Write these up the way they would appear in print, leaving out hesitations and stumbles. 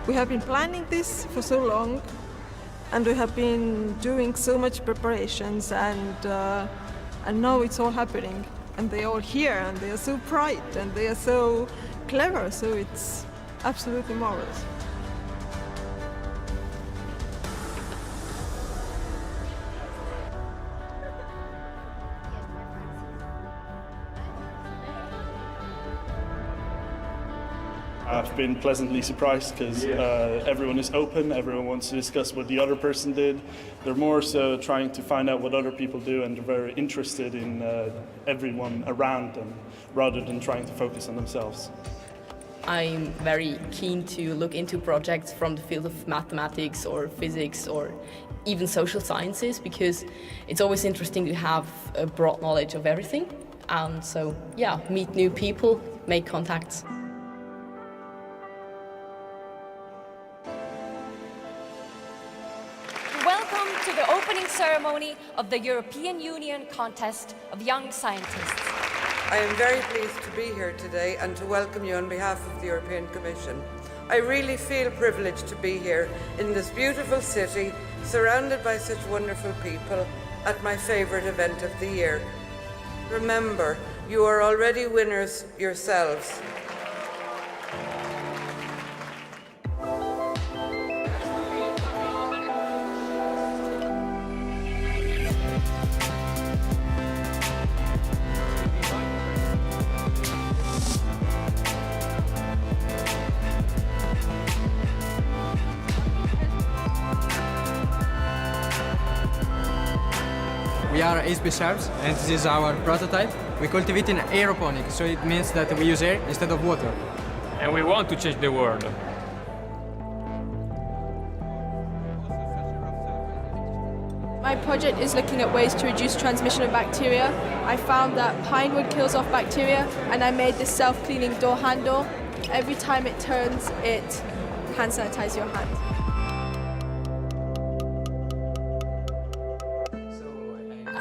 We have been planning this for so long, and we have been doing so much preparations, and now it's all happening, and they're all here, and they are so bright, and they are so clever, so it's absolutely marvelous. I've been pleasantly surprised because everyone is open, everyone wants to discuss what the other person did. They're more so trying to find out what other people do, and they're very interested in everyone around them rather than trying to focus on themselves. I'm very keen to look into projects from the field of mathematics or physics or even social sciences, because it's always interesting to have a broad knowledge of everything. And so, yeah, meet new people, make contacts. Welcome to the opening ceremony of the European Union Contest of Young Scientists. I am very pleased to be here today and to welcome you on behalf of the European Commission. I really feel privileged to be here in this beautiful city, surrounded by such wonderful people, at my favourite event of the year. Remember, you are already winners yourselves. We are EUCYS herbs, and this is our prototype. We cultivate in aeroponic, so it means that we use air instead of water. And we want to change the world. My project is looking at ways to reduce transmission of bacteria. I found that pine wood kills off bacteria, and I made this self-cleaning door handle. Every time it turns, it hand sanitizes your hand.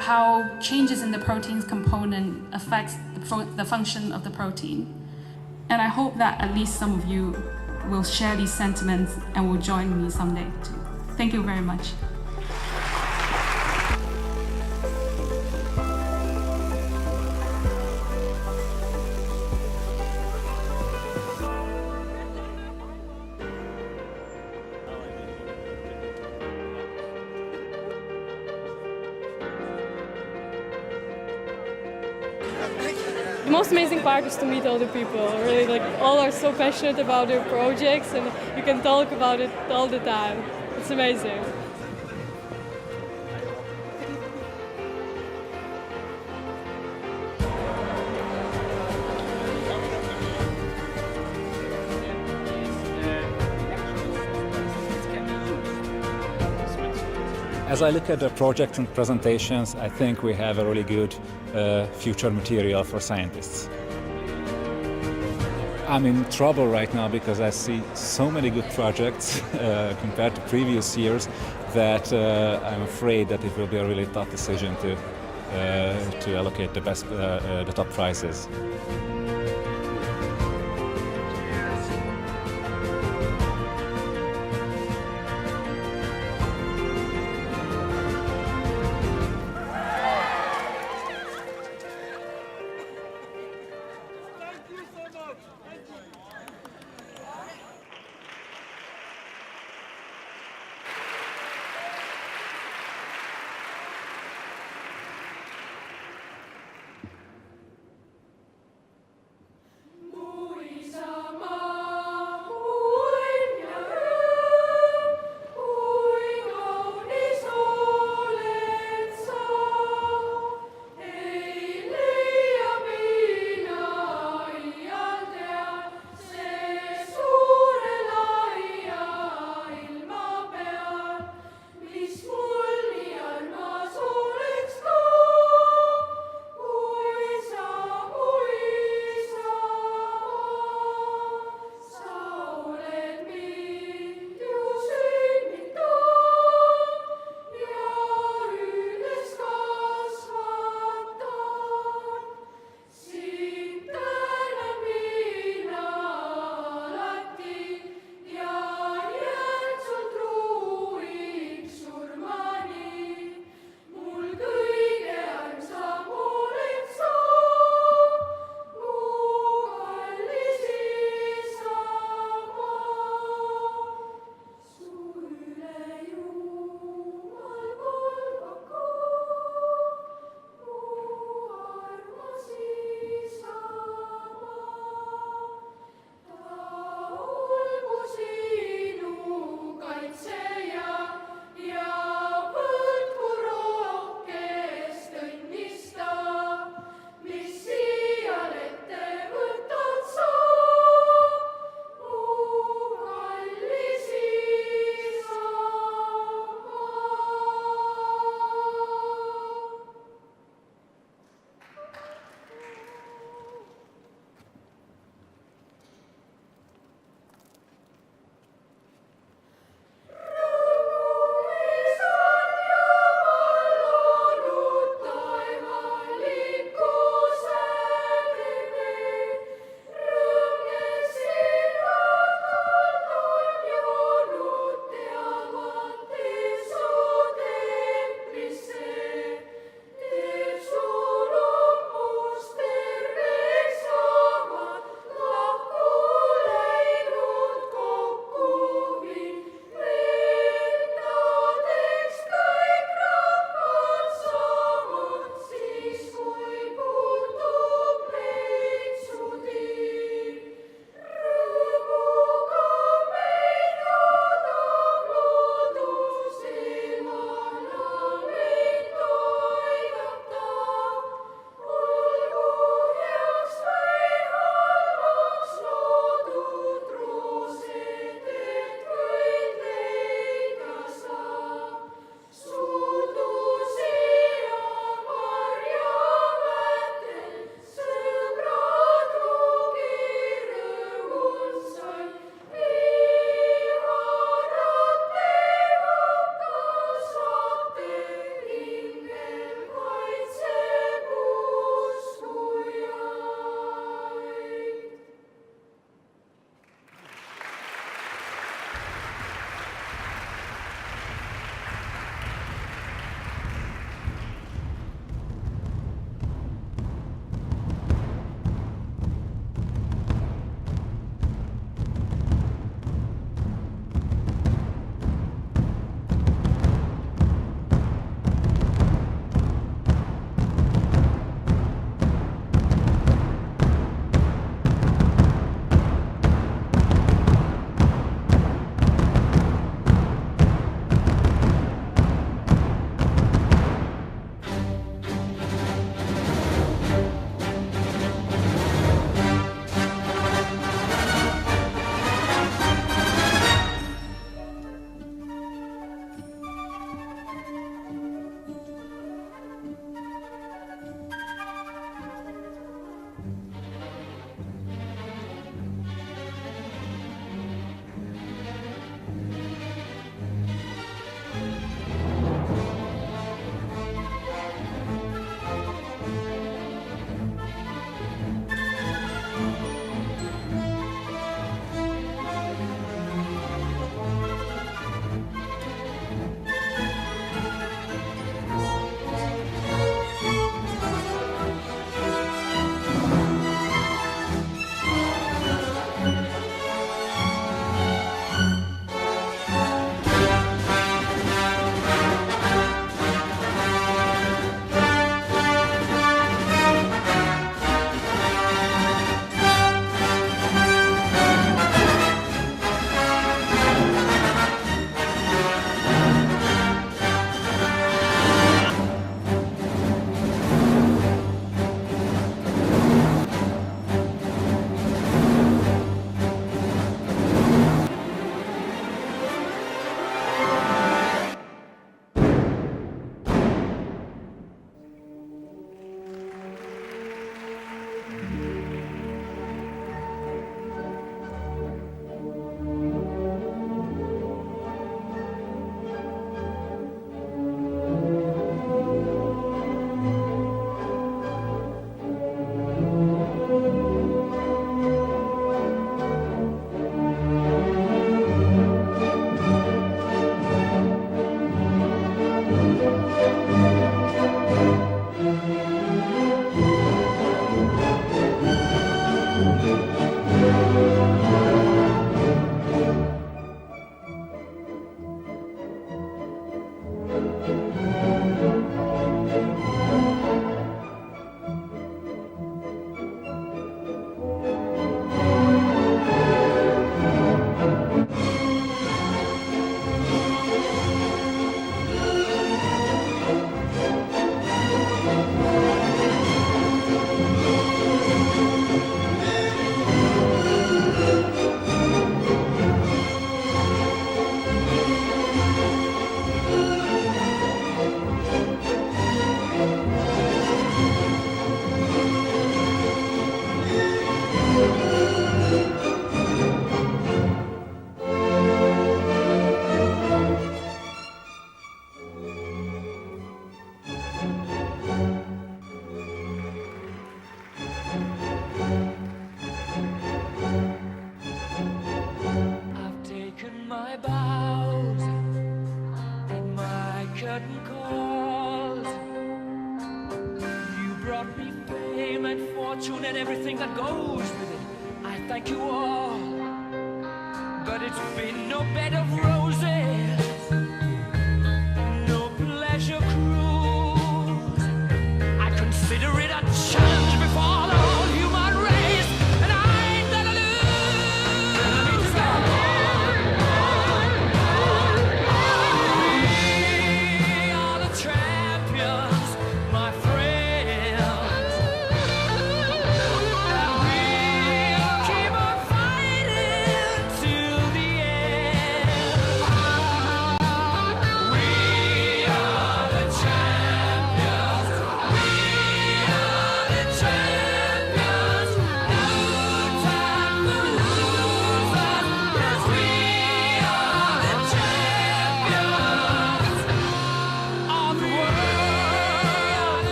How changes in the protein's component affects the function of the protein. And I hope that at least some of you will share these sentiments and will join me someday too. Thank you very much. The most amazing part is to meet other people. Really, like, all are so passionate about their projects, and you can talk about it all the time. It's amazing. As I look at the projects and presentations, I think we have a really good future material for scientists. I'm in trouble right now because I see so many good projects compared to previous years that I'm afraid that it will be a really tough decision to allocate the top prizes.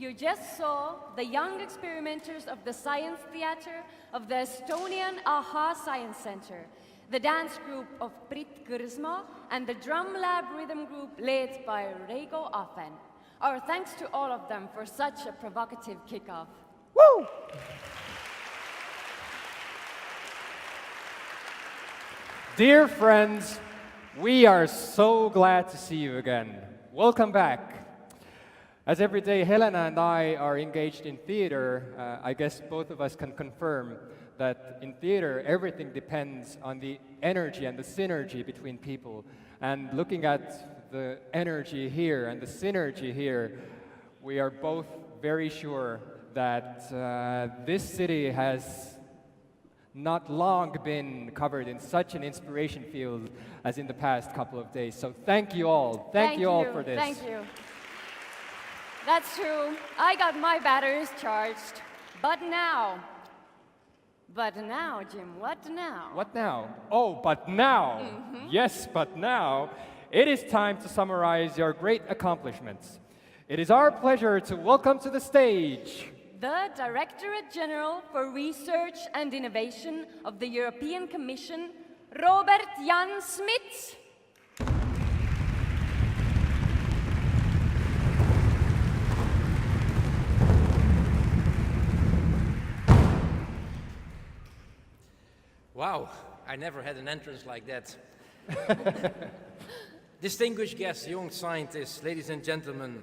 You just saw the young experimenters of the Science Theatre of the Estonian AHA Science Center, the dance group of Brit Kõrsma, and the drum lab rhythm group led by Reigo Afen. Our thanks to all of them for such a provocative kickoff. Woo! Dear friends, we are so glad to see you again. Welcome back. As every day Helena and I are engaged in theater, I guess both of us can confirm that in theater everything depends on the energy and the synergy between people. And looking at the energy here and the synergy here, we are both very sure that this city has not long been covered in such an inspiration field as in the past couple of days. So thank you all. Thank you all for this. Thank you. That's true. I got my batteries charged. But now, Jim, what now? What now? Oh, but now. Yes, but now. It is time to summarize your great accomplishments. It is our pleasure to welcome to the stage the Directorate General for Research and Innovation of the European Commission, Robert Jan Smits. Wow, I never had an entrance like that. Distinguished guests, young scientists, ladies and gentlemen,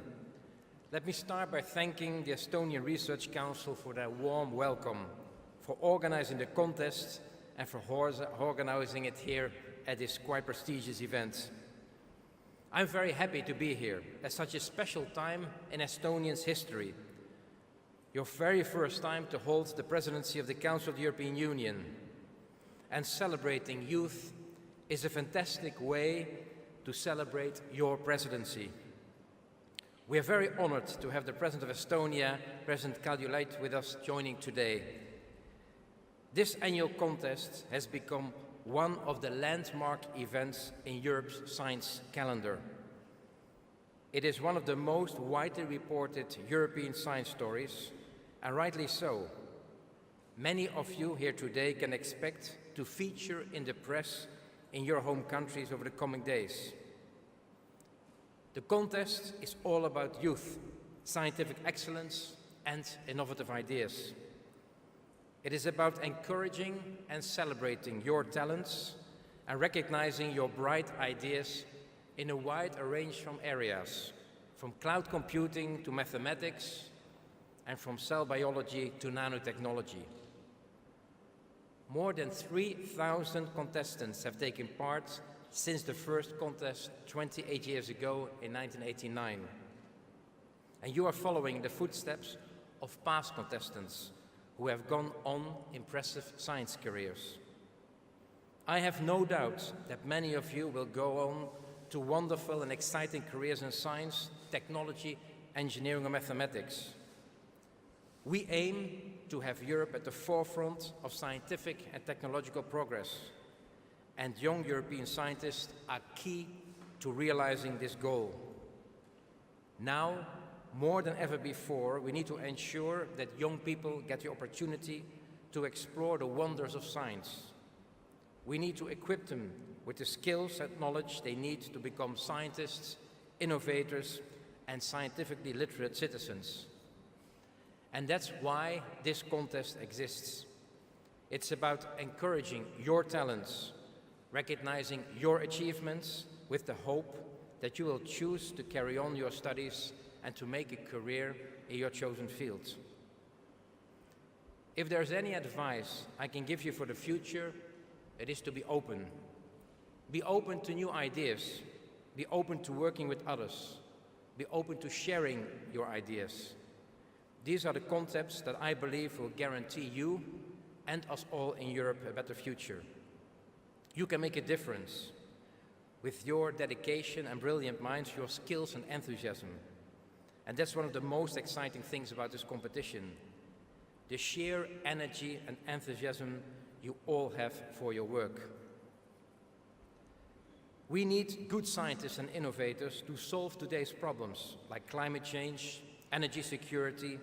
let me start by thanking the Estonian Research Council for their warm welcome, for organizing the contest and for organizing it here at this quite prestigious event. I'm very happy to be here at such a special time in Estonia's history. Your very first time to hold the presidency of the Council of the European Union. And celebrating youth is a fantastic way to celebrate your presidency. We are very honored to have the President of Estonia, President Kaljulaid, with us joining today. This annual contest has become one of the landmark events in Europe's science calendar. It is one of the most widely reported European science stories, and rightly so. Many of you here today can expect to feature in the press in your home countries over the coming days. The contest is all about youth, scientific excellence, and innovative ideas. It is about encouraging and celebrating your talents and recognizing your bright ideas in a wide range of areas, from cloud computing to mathematics, and from cell biology to nanotechnology. More than 3,000 contestants have taken part since the first contest 28 years ago in 1989. And you are following the footsteps of past contestants who have gone on impressive science careers. I have no doubt that many of you will go on to wonderful and exciting careers in science, technology, engineering, or mathematics. We aim to have Europe at the forefront of scientific and technological progress, and young European scientists are key to realizing this goal. Now, more than ever before, we need to ensure that young people get the opportunity to explore the wonders of science. We need to equip them with the skills and knowledge they need to become scientists, innovators, and scientifically literate citizens. And that's why this contest exists. It's about encouraging your talents, recognizing your achievements with the hope that you will choose to carry on your studies and to make a career in your chosen field. If there's any advice I can give you for the future, it is to be open. Be open to new ideas. Be open to working with others. Be open to sharing your ideas. These are the concepts that I believe will guarantee you and us all in Europe a better future. You can make a difference with your dedication and brilliant minds, your skills and enthusiasm. And that's one of the most exciting things about this competition. The sheer energy and enthusiasm you all have for your work. We need good scientists and innovators to solve today's problems, like climate change, energy security,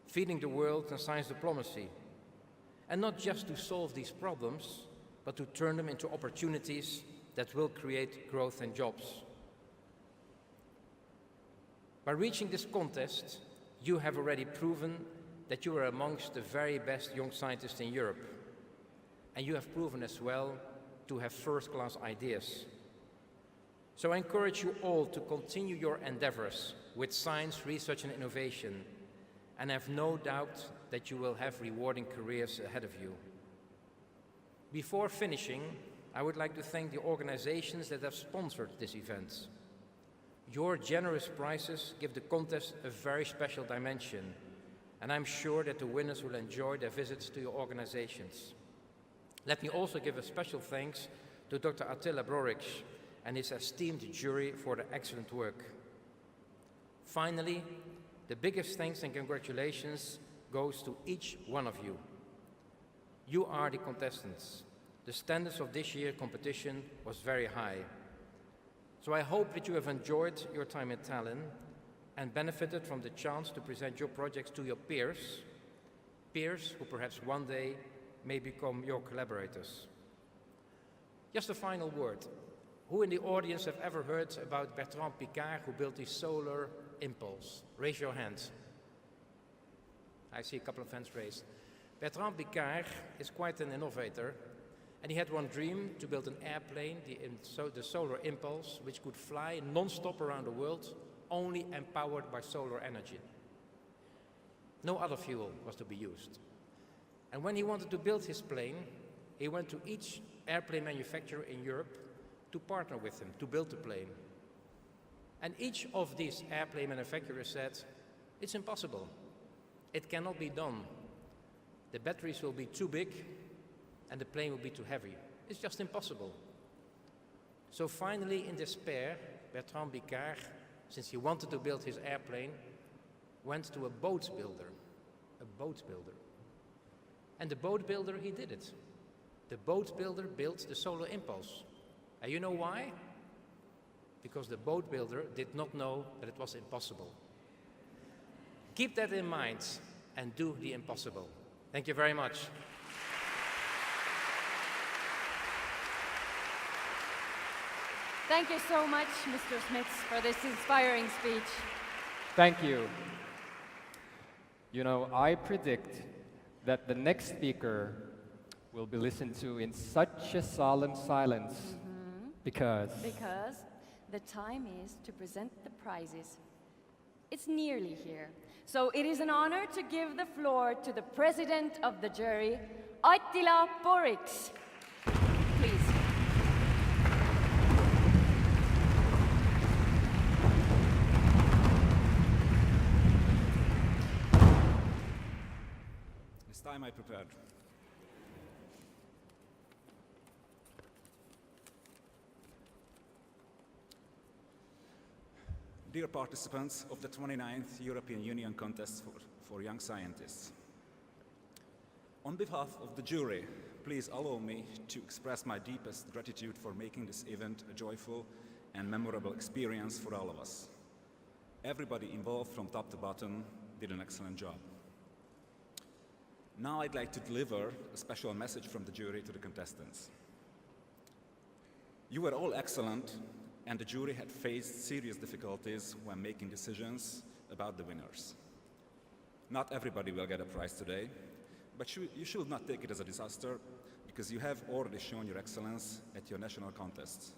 feeding the world, and science diplomacy. And not just to solve these problems, but to turn them into opportunities that will create growth and jobs. By reaching this contest, you have already proven that you are amongst the very best young scientists in Europe. And you have proven as well to have first-class ideas. So I encourage you all to continue your endeavors with science, research and innovation, and I have no doubt that you will have rewarding careers ahead of you. Before finishing, I would like to thank the organizations that have sponsored this event. Your generous prizes give the contest a very special dimension, and I'm sure that the winners will enjoy their visits to your organizations. Let me also give a special thanks to Dr. Attila Broric and his esteemed jury for their excellent work. Finally, the biggest thanks and congratulations goes to each one of you. You are the contestants. The standards of this year's competition was very high. So I hope that you have enjoyed your time in Tallinn and benefited from the chance to present your projects to your peers who perhaps one day may become your collaborators. Just a final word. Who in the audience have ever heard about Bertrand Piccard, who built the solar impulse? Raise your hands. I see a couple of hands raised. Bertrand Piccard is quite an innovator, And he had one dream, to build an airplane, the Solar Impulse, which could fly non-stop around the world, only empowered by solar energy. No other fuel was to be used. And when he wanted to build his plane, he went to each airplane manufacturer in Europe to partner with him to build the plane. And each of these airplane manufacturers said, it's impossible. It cannot be done. The batteries will be too big and the plane will be too heavy. It's just impossible. So finally, in despair, Bertrand Piccard, since he wanted to build his airplane, went to a boat builder. And the boat builder, he did it. The boat builder built the Solar Impulse. And you know why? Because the boat builder did not know that it was impossible. Keep that in mind and do the impossible. Thank you very much. Thank you so much, Mr. Smits, for this inspiring speech. Thank you. You know, I predict that the next speaker will be listened to in such a solemn silence because the time is to present the prizes. It's nearly here. So it is an honor to give the floor to the president of the jury, Attila Poriks. Please. This time I prepared. Dear participants of the 29th European Union Contest for Young Scientists, on behalf of the jury, please allow me to express my deepest gratitude for making this event a joyful and memorable experience for all of us. Everybody involved from top to bottom did an excellent job. Now I'd like to deliver a special message from the jury to the contestants. You were all excellent, and the jury had faced serious difficulties when making decisions about the winners. Not everybody will get a prize today, but you should not take it as a disaster, because you have already shown your excellence at your national contests.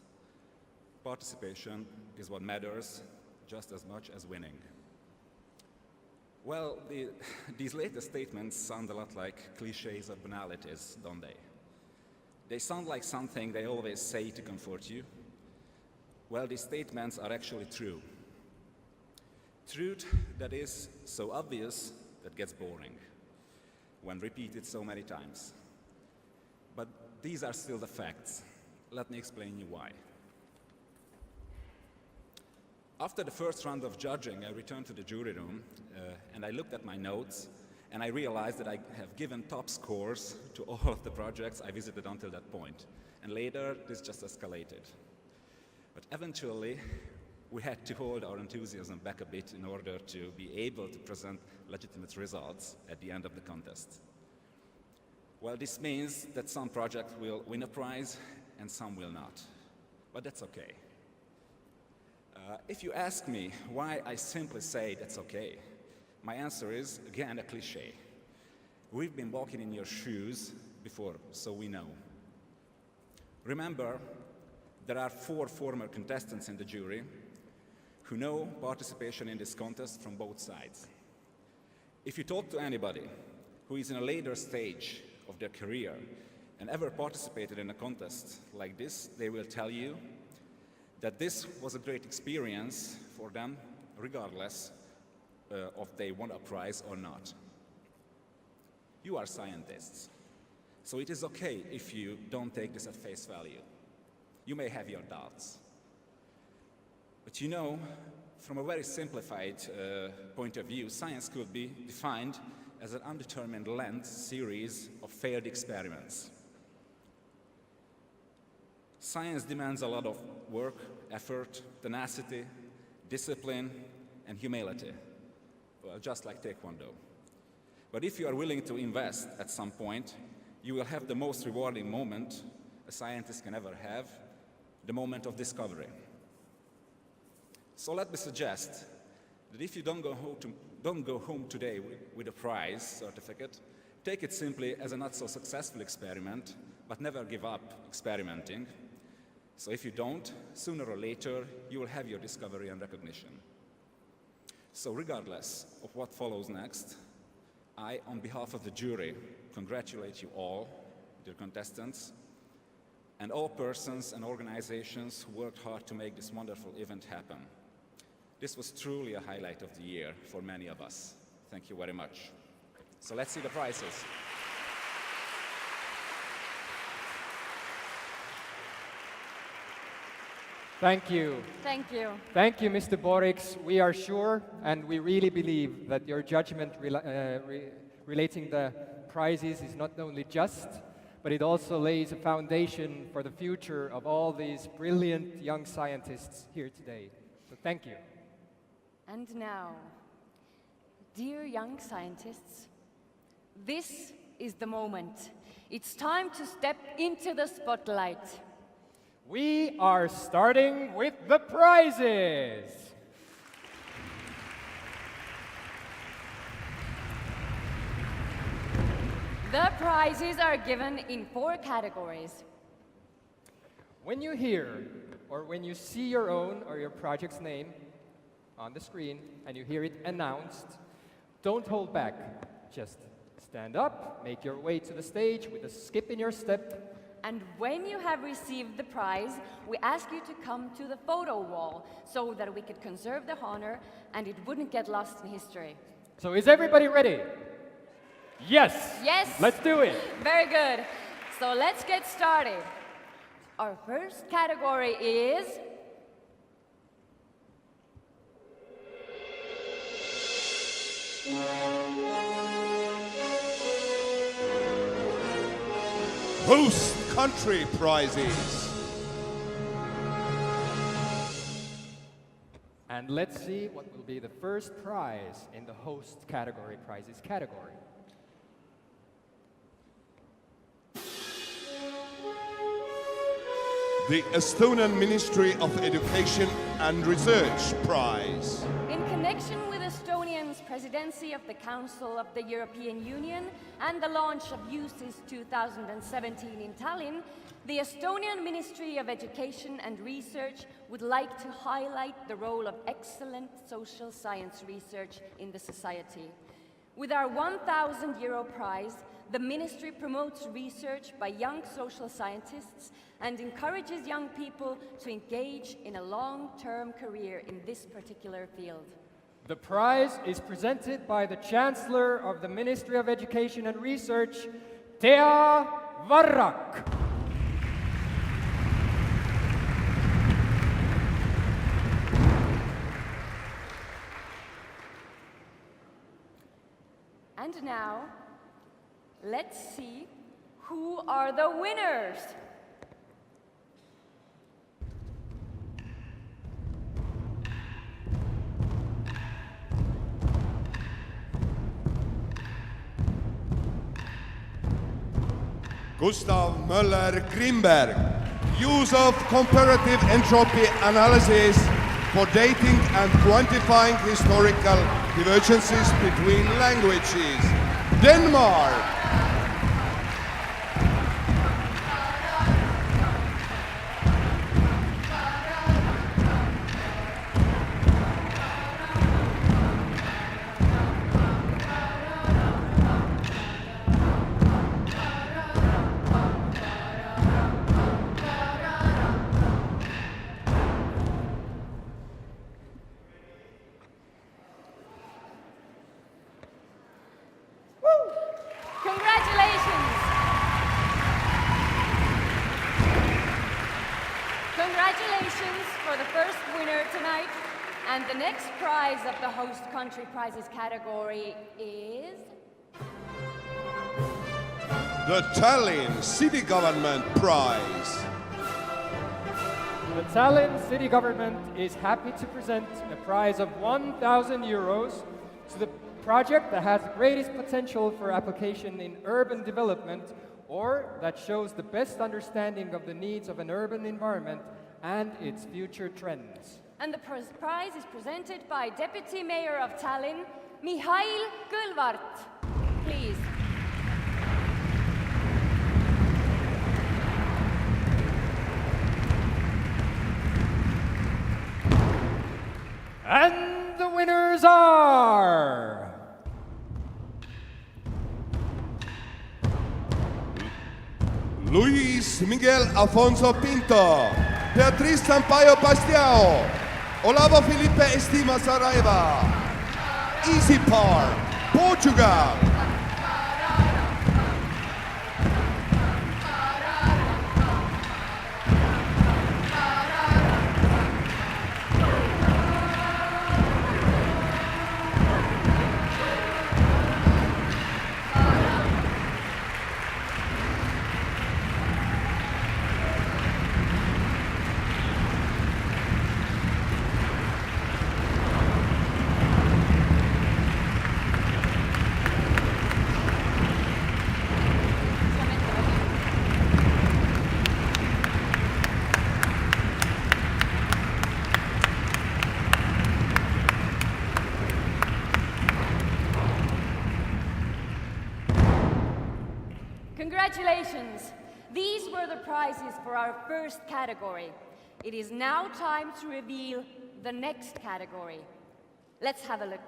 Participation is what matters just as much as winning. Well, these latest statements sound a lot like cliches or banalities, don't they? They sound like something they always say to comfort you. Well, these statements are actually true. Truth that is so obvious that gets boring when repeated so many times. But these are still the facts. Let me explain you why. After the first round of judging, I returned to the jury room and I looked at my notes and I realized that I have given top scores to all of the projects I visited until that point. And later, this just escalated. But eventually, we had to hold our enthusiasm back a bit in order to be able to present legitimate results at the end of the contest. Well, this means that some projects will win a prize and some will not. But that's okay. If you ask me why I simply say that's okay, my answer is, again, a cliche. We've been walking in your shoes before, so we know. Remember, there are 4 former contestants in the jury who know participation in this contest from both sides. If you talk to anybody who is in a later stage of their career and ever participated in a contest like this, they will tell you that this was a great experience for them, regardless of they won a prize or not. You are scientists, so it is okay if you don't take this at face value. You may have your doubts. But you know, from a very simplified point of view, science could be defined as an undetermined length series of failed experiments. Science demands a lot of work, effort, tenacity, discipline, and humility, well, just like Taekwondo. But if you are willing to invest at some point, you will have the most rewarding moment a scientist can ever have, the moment of discovery. So let me suggest that if you don't go home today with a prize certificate, take it simply as a not so successful experiment but never give up experimenting. So if you don't, sooner or later, you will have your discovery and recognition. So regardless of what follows next, I, on behalf of the jury, congratulate you all, dear contestants, and all persons and organizations who worked hard to make this wonderful event happen. This was truly a highlight of the year for many of us. Thank you very much. So let's see the prizes. Thank you. Thank you. Thank you, Mr. Borix. We are sure and we really believe that your judgment relating the prizes is not only just, but it also lays a foundation for the future of all these brilliant young scientists here today. So thank you. And now, dear young scientists, this is the moment. It's time to step into the spotlight. We are starting with the prizes. The prizes are given in 4 categories. When you hear or when you see your own or your project's name on the screen and you hear it announced, don't hold back. Just stand up, make your way to the stage with a skip in your step. And when you have received the prize, we ask you to come to the photo wall so that we could conserve the honor and it wouldn't get lost in history. So is everybody ready? Yes! Yes! Let's do it! Very good. So let's get started. Our first category is Host Country Prizes. And let's see what will be the first prize in the host category prizes category. The Estonian Ministry of Education and Research Prize. in connection with Estonia's presidency of the Council of the European Union and the launch of EUCYS 2017 in Tallinn, the Estonian Ministry of Education and Research would like to highlight the role of excellent social science research in the society. With our €1,000 prize, the Ministry promotes research by young social scientists and encourages young people to engage in a long-term career in this particular field. The prize is presented by the Chancellor of the Ministry of Education and Research, Tea Varrak. And now, let's see who are the winners. Gustav Möller-Grimberg, use of comparative entropy analysis for dating and quantifying historical divergences between languages. Denmark. Congratulations! Congratulations for the first winner tonight. And the next prize of the host country prizes category is The Tallinn City Government Prize. The Tallinn City Government is happy to present a prize of €1,000 to the project that has the greatest potential for application in urban development or that shows the best understanding of the needs of an urban environment and its future trends. And the prize is presented by Deputy Mayor of Tallinn, Mihhail Kõlvart. Please. And the winners are... Luis Miguel Afonso Pinto, Beatriz Sampaio Bastiao, Olavo Felipe Estima Saraiva, Easy Par, Portugal. Congratulations! These were the prizes for our first category. It is now time to reveal the next category. Let's have a look.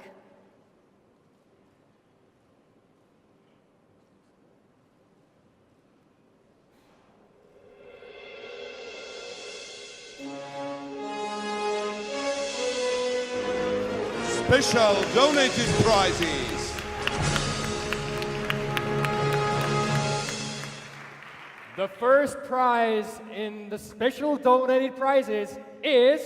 Special donated prizes. The first prize in the special donated prizes is...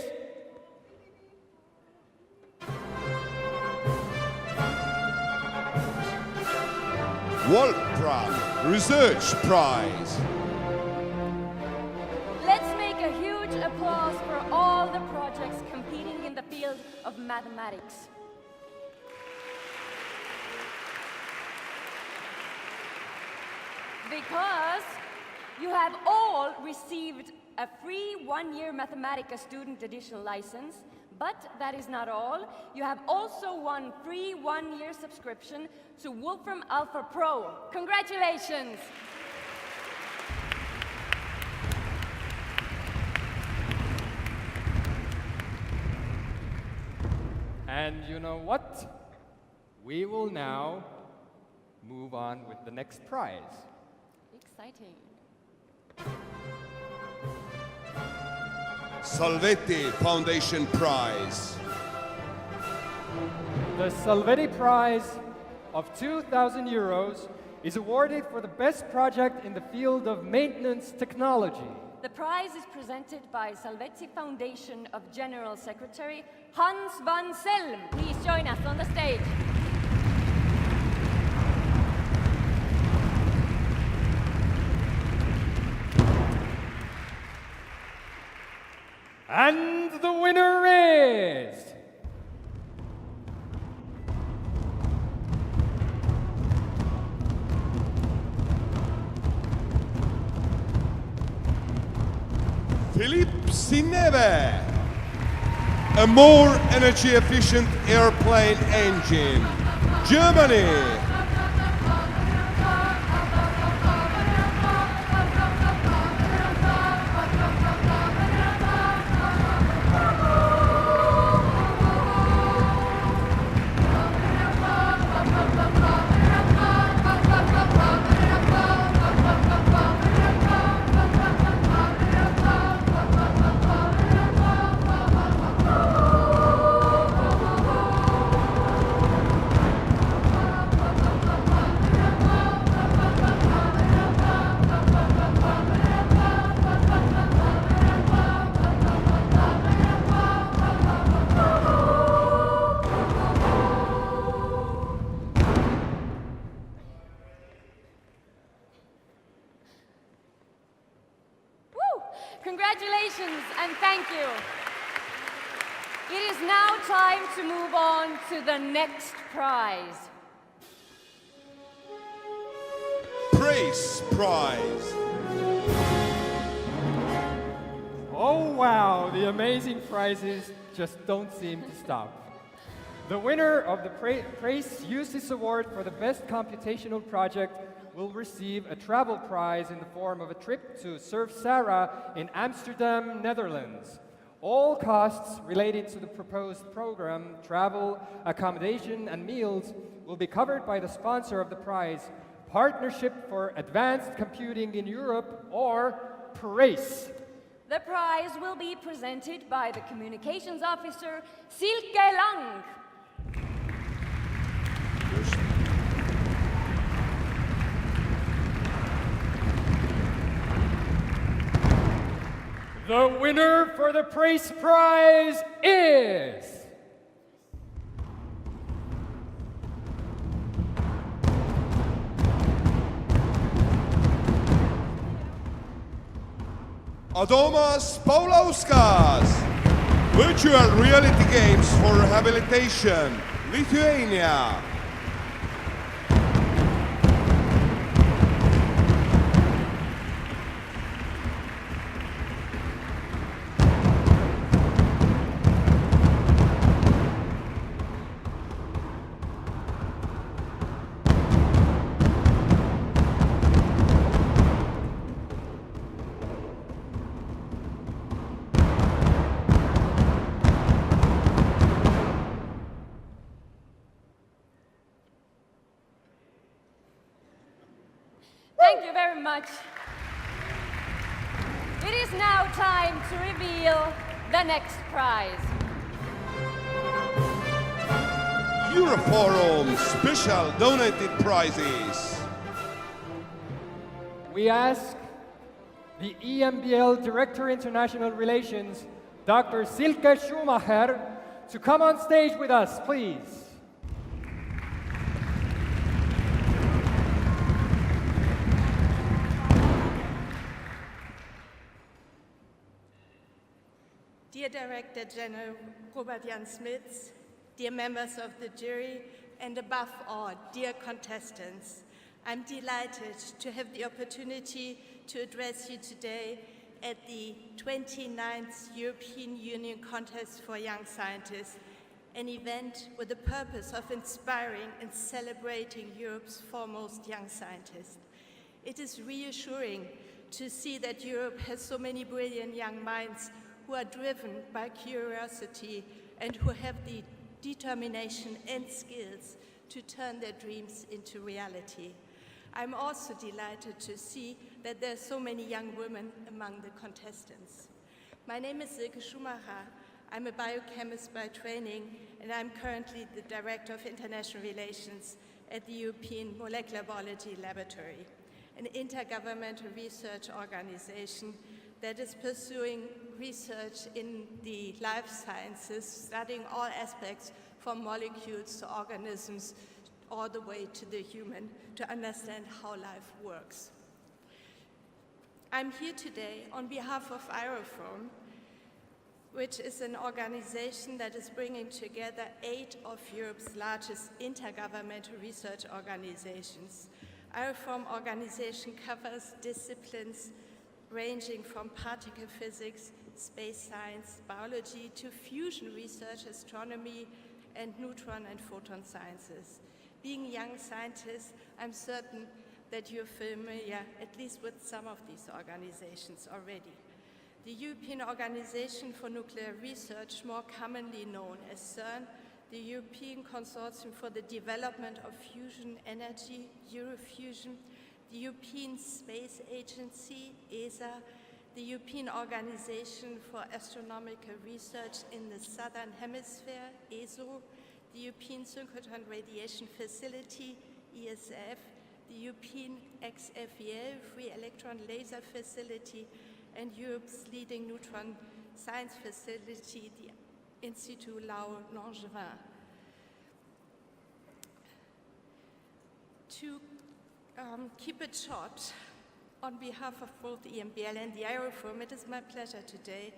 Waltra Research Prize. Let's make a huge applause for all the projects competing in the field of mathematics. Because you have all received a free one-year Mathematica student edition license, but that is not all. You have also won free one-year subscription to Wolfram Alpha Pro. Congratulations! And you know what? We will now move on with the next prize. Exciting. Salvetti Foundation Prize. The Salvetti Prize of 2,000 euros is awarded for the best project in the field of maintenance technology. The prize is presented by Salvetti Foundation of General Secretary Hans van Selm. Please join us on the stage. And the winner is... Philippe Sineve. A more energy efficient airplane engine. Germany. Congratulations and thank you. It is now time to move on to the next prize. Praise Prize. Oh wow, the amazing prizes just don't seem to stop. The winner of the Praise EUCYS Award for the Best Computational Project will receive a travel prize in the form of a trip to Surf Sara in Amsterdam, Netherlands. All costs related to the proposed program, travel, accommodation, and meals will be covered by the sponsor of the prize, Partnership for Advanced Computing in Europe, or PRACE. The prize will be presented by the Communications Officer, Silke Lang. The winner for the PRACE prize is... Adomas Paulauskas, Virtual Reality Games for Rehabilitation, Lithuania. Thank you very much. It is now time to reveal the next prize. Euroforum Special Donated Prizes. We ask the EMBL Director International Relations, Dr. Silke Schumacher, to come on stage with us, please. Dear Director General Robert Jan Smits, dear members of the jury, and above all, dear contestants, I'm delighted to have the opportunity to address you today at the 29th European Union Contest for Young Scientists, an event with the purpose of inspiring and celebrating Europe's foremost young scientists. It is reassuring to see that Europe has so many brilliant young minds who are driven by curiosity and who have the determination and skills to turn their dreams into reality. I'm also delighted to see that there are so many young women among the contestants. My name is Silke Schumacher. I'm a biochemist by training, and I'm currently the Director of International Relations at the European Molecular Biology Laboratory, an intergovernmental research organization that is pursuing research in the life sciences, studying all aspects from molecules to organisms all the way to the human to understand how life works. I'm here today on behalf of Euroforum, which is an organization that is bringing together 8 of Europe's largest intergovernmental research organizations. Euroforum organization covers disciplines ranging from particle physics, space science, biology, to fusion research, astronomy, and neutron and photon sciences. Being young scientists, I'm certain that you're familiar at least with some of these organizations already. The European Organization for Nuclear Research, more commonly known as CERN, the European Consortium for the Development of Fusion Energy, Eurofusion, the European Space Agency, ESA, the European Organization for Astronomical Research in the Southern Hemisphere, ESO, the European Synchrotron Radiation Facility, ESF, the European XFEL Free Electron Laser Facility, and Europe's leading neutron science facility, the Institut Laue-Langevin. To keep it short, on behalf of both EMBL and the Euroforum, it is my pleasure today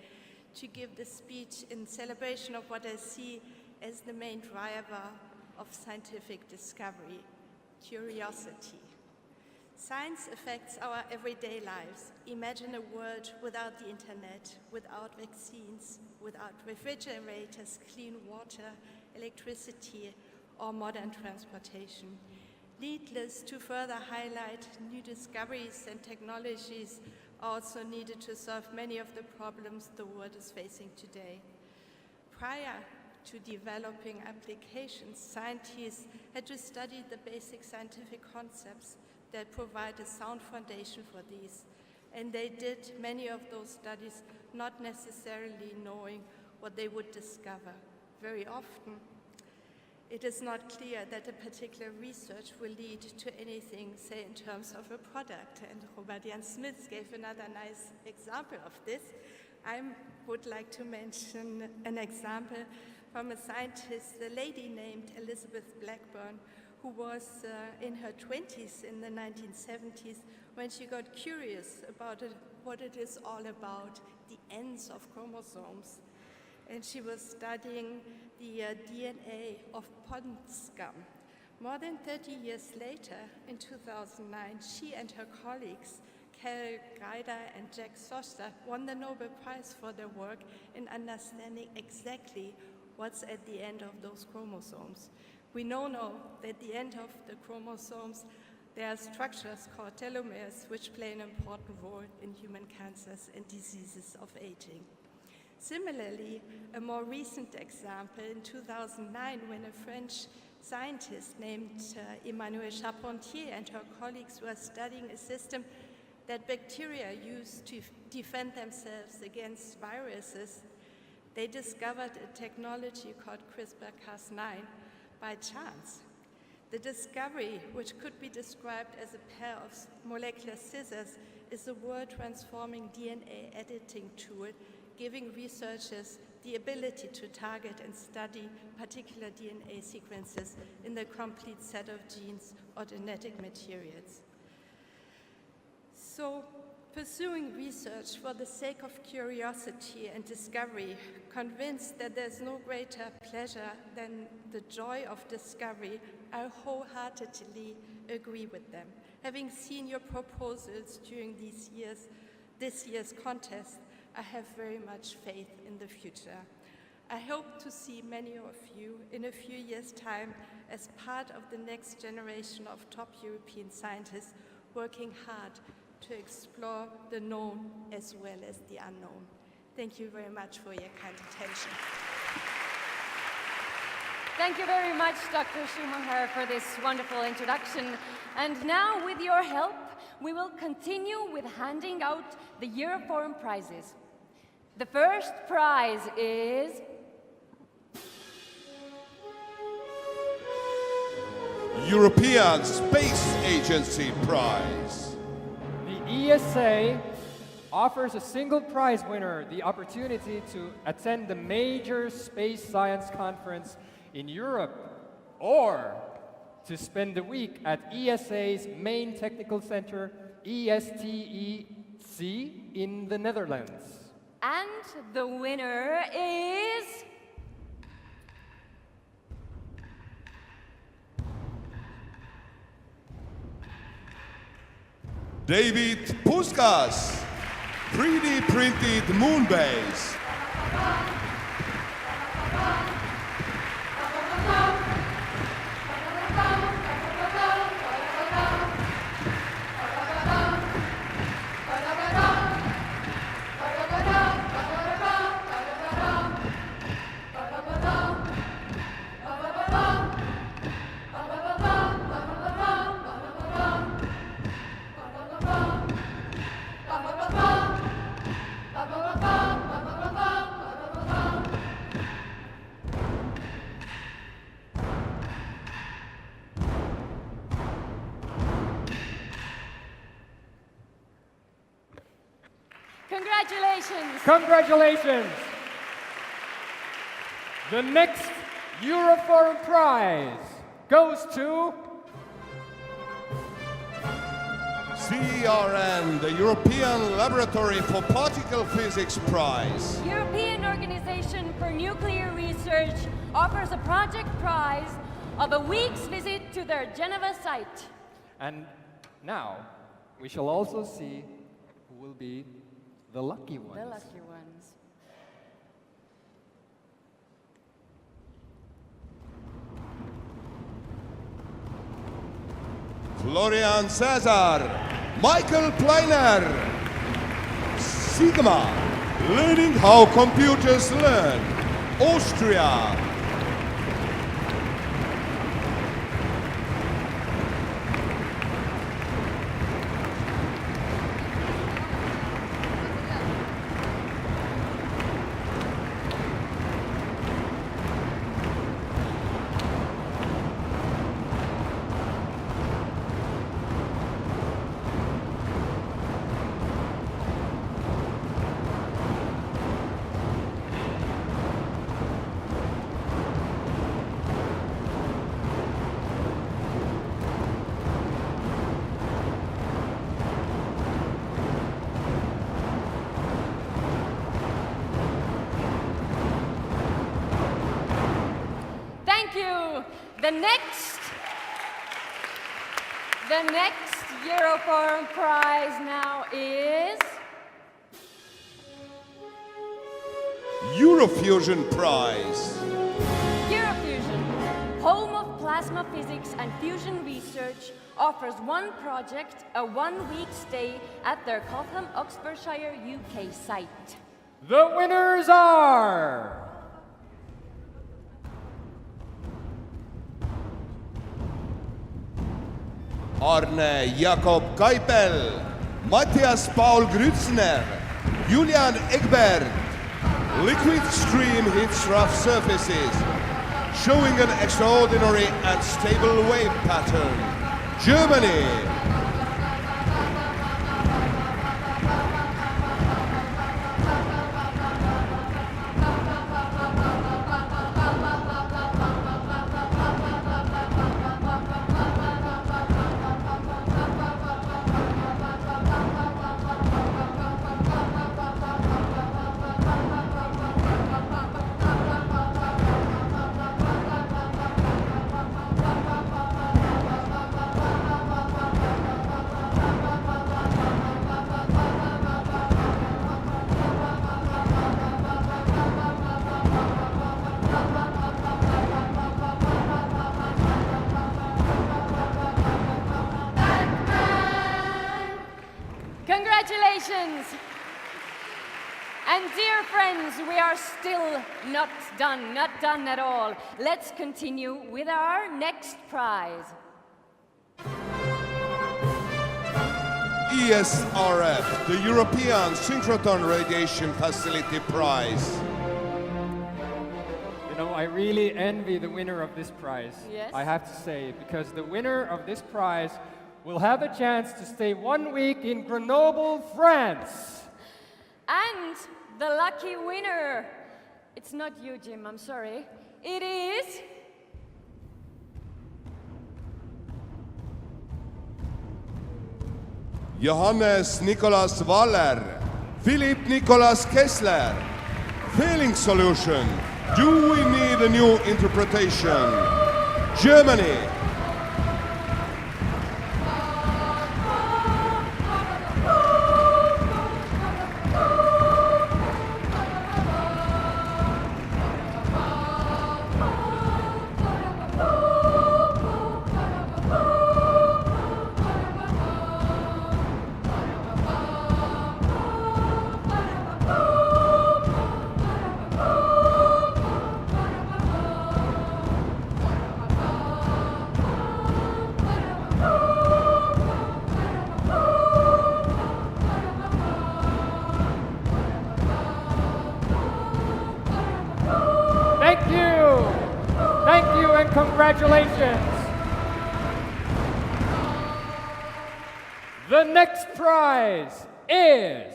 to give this speech in celebration of what I see as the main driver of scientific discovery, curiosity. Science affects our everyday lives. Imagine a world without the internet, without vaccines, without refrigerators, clean water, electricity, or modern transportation. Needless to further highlight new discoveries and technologies also needed to solve many of the problems the world is facing today. Prior to developing applications, scientists had to study the basic scientific concepts that provide a sound foundation for these. And they did many of those studies not necessarily knowing what they would discover. Very often, it is not clear that a particular research will lead to anything, say, in terms of a product. And Robert Jan Smits gave another nice example of this. I would like to mention an example from a scientist, a lady named Elizabeth Blackburn, who was in her 20s in the 1970s when she got curious about what it is all about, the ends of chromosomes. And she was studying the DNA of pond scum. More than 30 years later, in 2009, she and her colleagues, Carol Greider and Jack Soster, won the Nobel Prize for their work in understanding exactly what's at the end of those chromosomes. We know now that at the end of the chromosomes, there are structures called telomeres, which play an important role in human cancers and diseases of aging. Similarly, a more recent example, in 2009, when a French scientist named Emmanuelle Charpentier and her colleagues were studying a system that bacteria use to defend themselves against viruses, they discovered a technology called CRISPR-Cas9 by chance. The discovery, which could be described as a pair of molecular scissors, is a world-transforming DNA editing tool, giving researchers the ability to target and study particular DNA sequences in the complete set of genes or genetic materials. So, pursuing research for the sake of curiosity and discovery, convinced that there's no greater pleasure than the joy of discovery, I wholeheartedly agree with them. Having seen your proposals during this year's contest, I have very much faith in the future. I hope to see many of you in a few years' time as part of the next generation of top European scientists working hard to explore the known as well as the unknown. Thank you very much for your kind attention. Thank you very much, Dr. Schumacher, for this wonderful introduction. And now, with your help, we will continue with handing out the Euroforum prizes. The first prize is European Space Agency Prize. The ESA offers a single prize winner the opportunity to attend the major space science conference in Europe or to spend the week at ESA's main technical center, ESTEC, in the Netherlands. And the winner is David Puskas, 3D printed moon base. Congratulations! Congratulations! The next Euroforum prize goes to CERN, the European Laboratory for Particle Physics Prize. European Organization for Nuclear Research offers a project prize of a week's visit to their Geneva site. And now we shall also see who will be the lucky ones. The lucky ones. Florian Cesar, Michael Pleiner, Sigma, learning how computers learn. Austria. The next Euroforum prize now is Eurofusion Prize. Eurofusion, home of plasma physics and fusion research, offers one project a one-week stay at their Cotham, Oxfordshire, UK site. The winners are... Arne Jakob Kaipel, Matthias Paul Grützner, Julian Egbert. Liquid stream hits rough surfaces, showing an extraordinary and stable wave pattern. Germany. Congratulations! And dear friends, we are still not done at all. Let's continue with our next prize. ESRF, the European Synchrotron Radiation Facility Prize. You know, I really envy the winner of this prize. Yes? I have to say, because the winner of this prize will have a chance to stay 1 week in Grenoble, France. And the lucky winner, it's not you, Jim, I'm sorry. It is... Johannes Nicolas Waller, Philip Nicolas Kessler. Failing solution. Do we need a new interpretation? Germany. Thank you and congratulations. The next prize is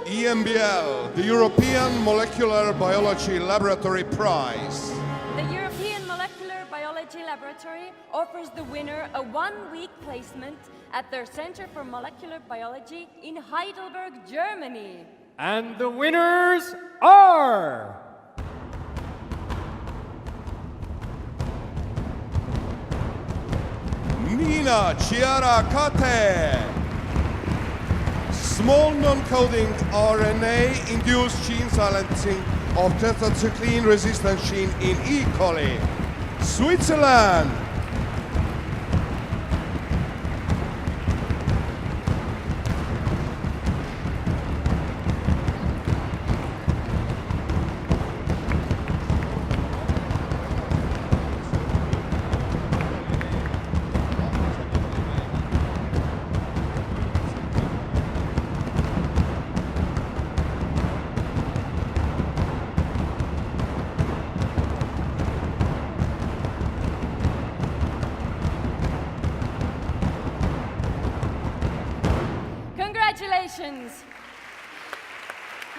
EMBL, the European Molecular Biology Laboratory Prize. The European Molecular Biology Laboratory offers the winner a one-week placement at their Center for Molecular Biology in Heidelberg, Germany. And the winners are... Nina Chiara Kate. Small non-coding RNA-induced gene silencing of tetracycline resistant gene in E. coli. Switzerland. Congratulations.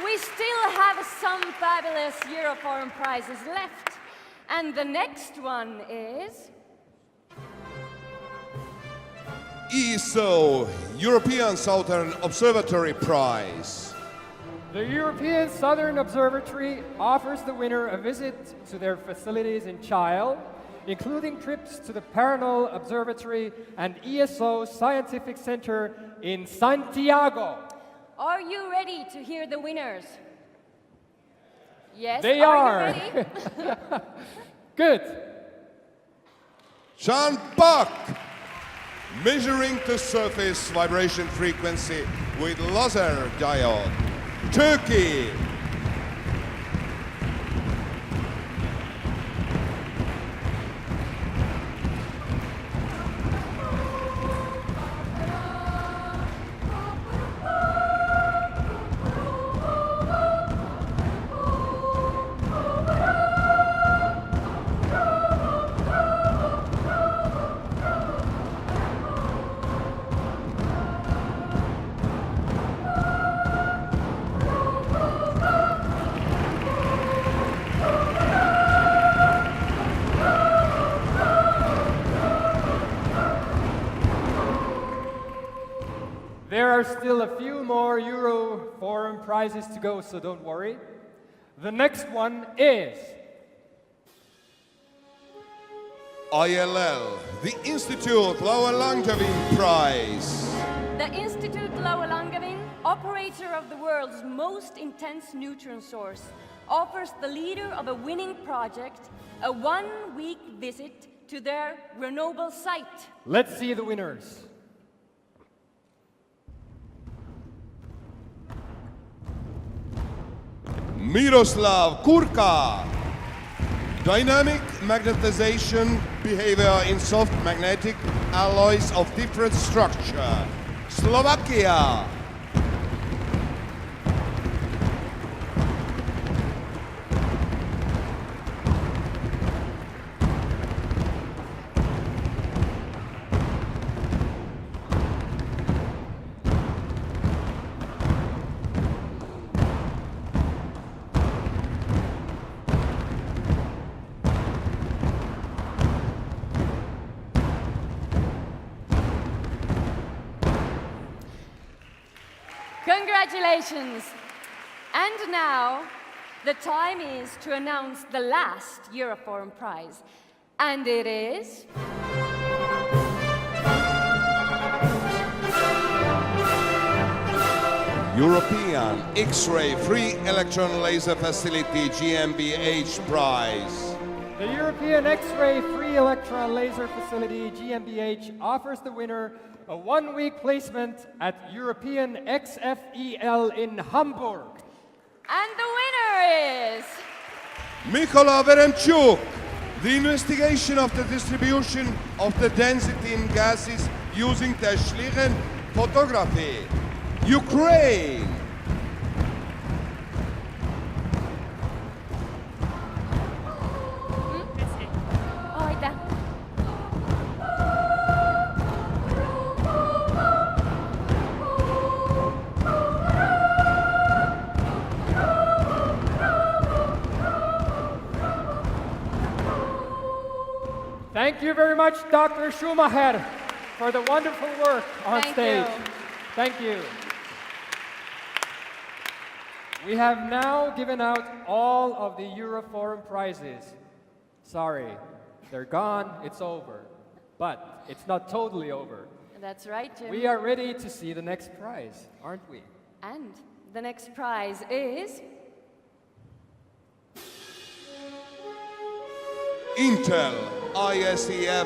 We still have some fabulous Euroforum prizes left. And the next one is... ESO, European Southern Observatory Prize. The European Southern Observatory offers the winner a visit to their facilities in Chile, including trips to the Paranal Observatory and ESO Scientific Center in Santiago. Are you ready to hear the winners? Yes, They are. are. You ready? Good. John Buck, measuring the surface vibration frequency with laser diode. Turkey. There are still a few more Euroforum prizes to go, so don't worry. The next one is... ILL, the Institute Lower Langevin Prize. The Institute Lower Langevin, operator of the world's most intense neutron source, offers the leader of a winning project a one-week visit to their Grenoble site. Let's see the winners. Miroslav Kurka, dynamic magnetization behavior in soft magnetic alloys of different structure. Slovakia. Congratulations! And now, the time is to announce the last Euroforum prize. And it is... European X-ray Free Electron Laser Facility GmbH Prize. The European X-ray Free Electron Laser Facility GmbH offers the winner a one-week placement at European XFEL in Hamburg. And the winner is... Mykola Veremchuk, the investigation of the distribution of the density in gases using the Schlichen photography. Ukraine. Oh, aitäh! Thank you very much, Dr. Schumacher, for the wonderful work on Thank stage. you. Thank you. We have now given out all of the Euroforum prizes. Sorry, they're gone, it's over. But it's not totally over. That's right, Jim. We are ready to see the next prize, aren't we? And the next prize is... Intel ISEF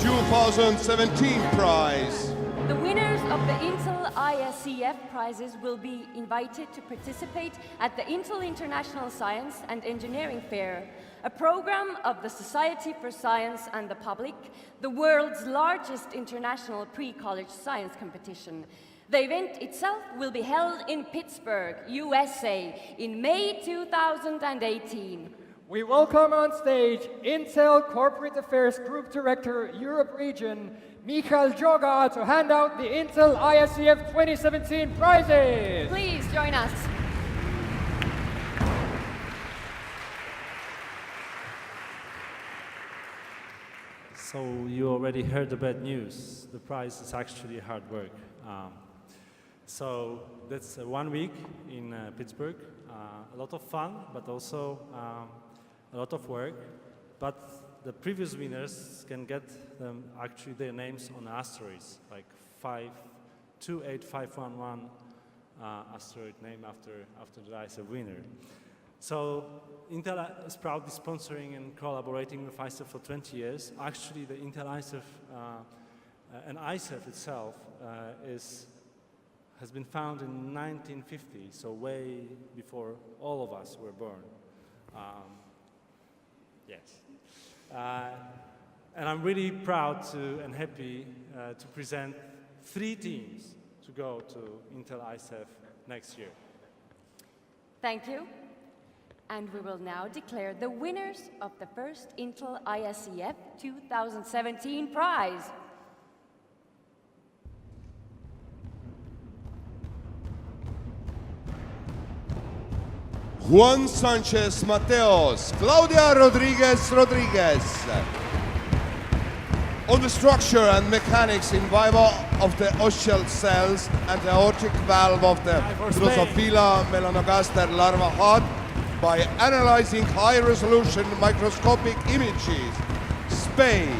2017 Prize. The winners of the Intel ISEF prizes will be invited to participate at the Intel International Science and Engineering Fair, a program of the Society for Science and the Public, the world's largest international pre-college science competition. The event itself will be held in Pittsburgh, USA, in May 2018. We welcome on stage Intel Corporate Affairs Group Director, Europe Region, Michael Joga to hand out the Intel ISCF 2017 prizes. Please join us. So you already heard the bad news. The prize is actually hard work. So that's 1 week in Pittsburgh. A lot of fun, but also a lot of work. But the previous winners can get actually their names on asteroids, like 528511 asteroid named after the ISF winner. So Intel is proudly sponsoring and collaborating with ISF for 20 years. Actually, the Intel ISF and ISF itself has been found in 1950, so way before all of us were born. Yes. And I'm really proud and happy to present 3 teams to go to Intel ISF next year. Thank you. And we will now declare the winners of the first Intel ISCF 2017 prize. Juan Sanchez Mateos, Claudia Rodriguez Rodriguez. On the structure and mechanics in vivo of the ostial cells and the aortic valve of the Drosophila melanogaster larva heart by analyzing high-resolution microscopic images. Spain.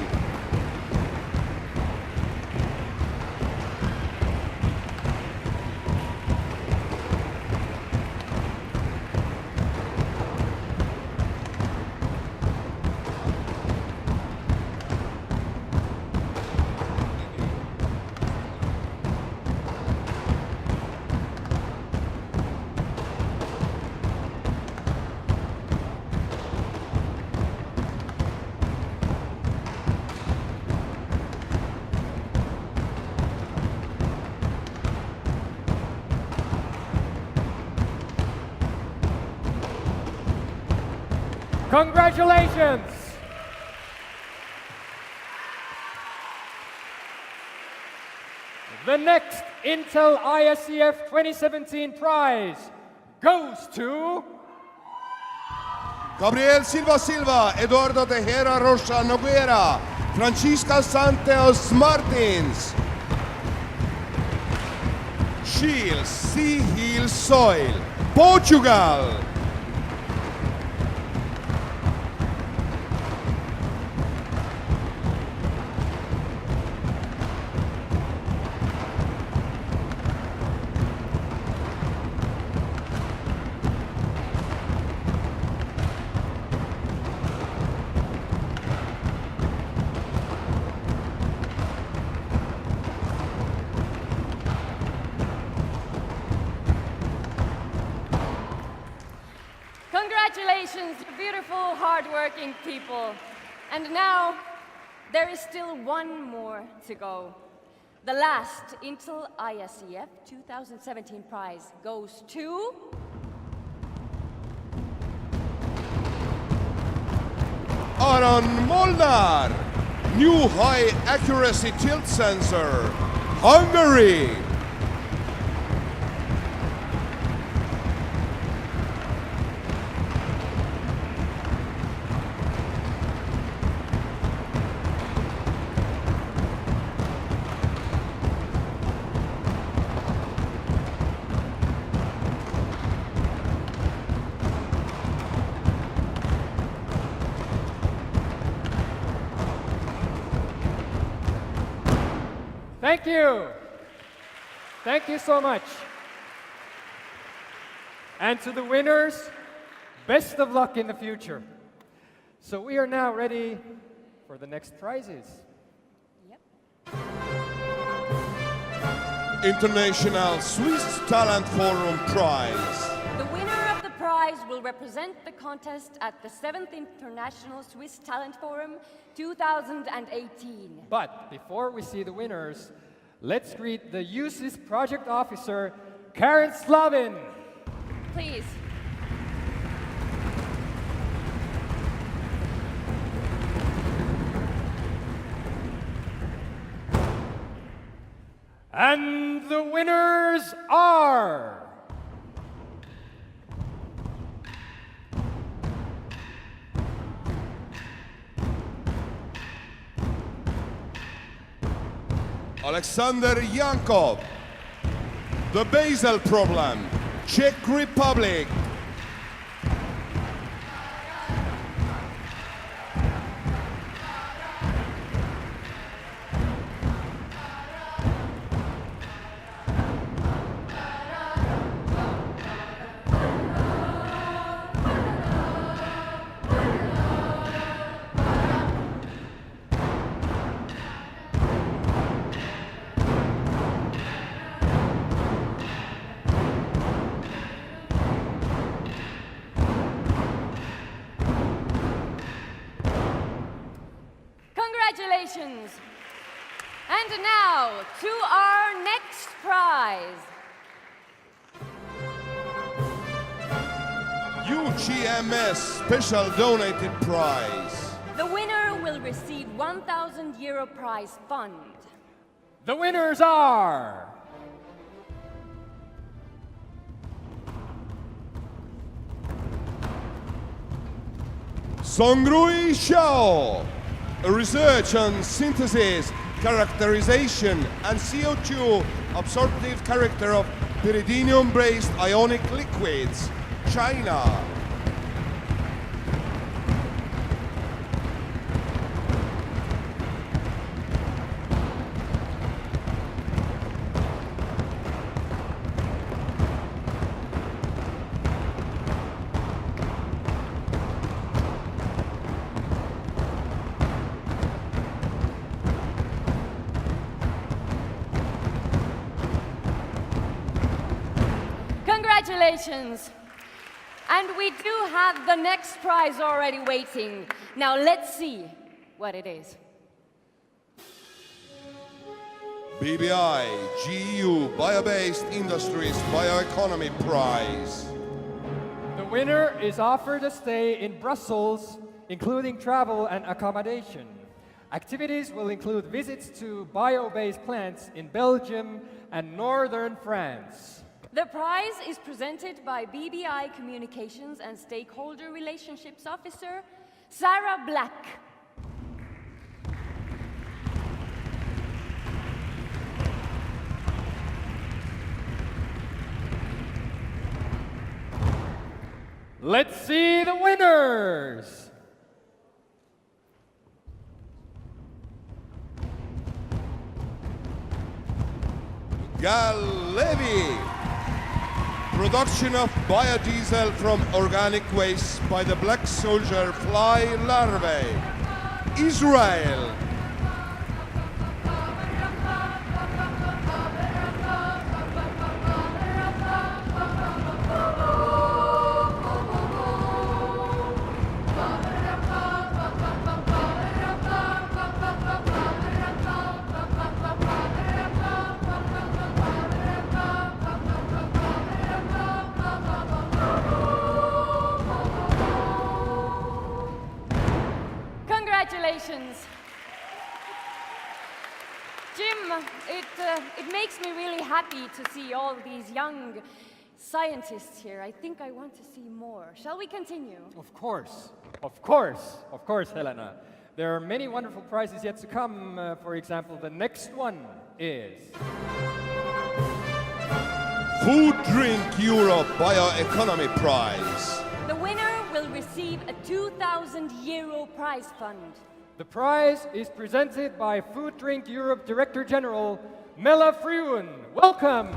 Congratulations! The next Intel ISCF 2017 prize goes to Gabriel Silva Silva, Eduardo Tejera Rocha Noguera, Francisca Santos Martins, Shields Sea Hill Soil, Portugal. Congratulations, you beautiful, hardworking people. And now, there is still one more to go. The last Intel ISCF 2017 prize goes to Aron Molnar, new high accuracy tilt sensor, Hungary. Thank you. Thank you so much. And to the winners, best of luck in the future. So we are now ready for the next prizes. International Swiss Talent Forum Prize. the winner of the prize will represent the contest at the 7th International Swiss Talent Forum 2018. But before we see the winners, let's greet the EUCYS project officer, Karen Slavin. Please. And the winners are... Alexander Yankov, The Basel Problem, Czech Republic. Congratulations! And now to our next prize. EUCYS Special Donated Prize. The winner will receive €1,000 prize fund. The winners are... Songrui Xiao, a research on synthesis, characterization, and CO2 absorptive character of pyridinium-based ionic liquids, China. Congratulations! And we do have the next prize already waiting. Now let's see what it is. BBI GU Bio-Based Industries Bioeconomy Prize. The winner is offered a stay in Brussels, including travel and accommodation. Activities will include visits to bio-based plants in Belgium and northern France. The prize is presented by BBI Communications and Stakeholder Relationships Officer, Sarah Black. Let's see the winners! Gal Levy, production of biodiesel from organic waste by the black soldier fly larvae, Israel. Congratulations. Jim, it makes me really happy to see all these young scientists here. I think I want to see more. Shall we continue? Of course, Helena. There are many wonderful prizes yet to come. For example, the next one is... Food Drink Europe Bioeconomy Prize. The winner will receive a €2,000 prize fund. The prize is presented by Food Drink Europe Director General Mella Fruin. Welcome!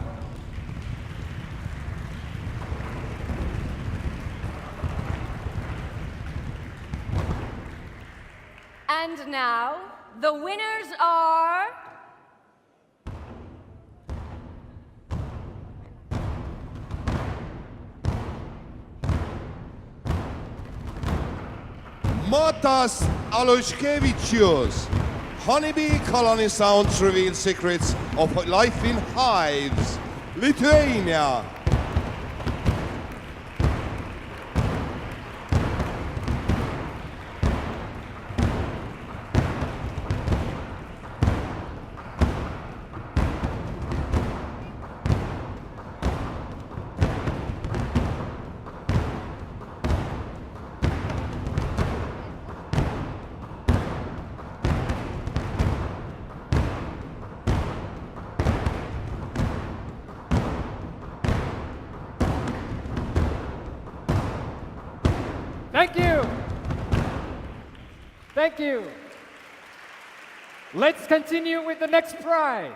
And now, the winners are... Matas Aloyskevicius. Honeybee colony sounds reveal secrets of life in hives, Lithuania. Thank you. Let's continue with the next prize.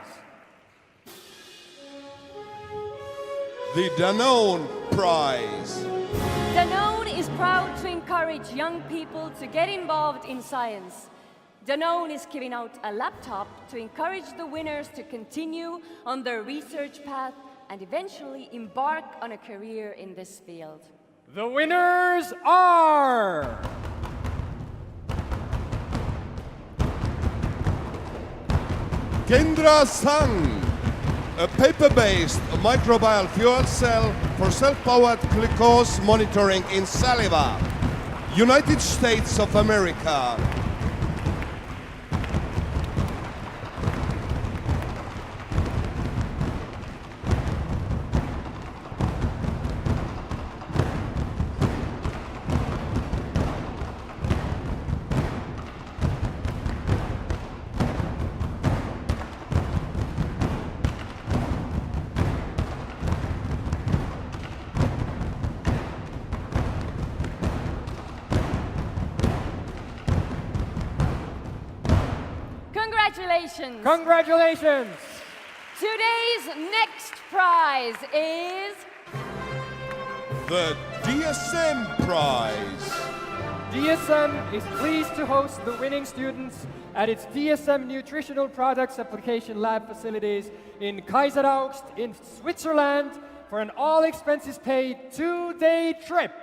The Danone Prize. Danone is proud to encourage young people to get involved in science. Danone is giving out a laptop to encourage the winners to continue on their research path and eventually embark on a career in this field. The winners are... Kendra Sang, a paper-based microbial fuel cell for self-powered glucose monitoring in saliva, United States of America. Congratulations! Congratulations! Today's next prize is... The DSM Prize. DSM is pleased to host the winning students at its DSM Nutritional Products Application Lab facilities in Kaiseraugst in Switzerland for an all-expenses-paid 2-day trip.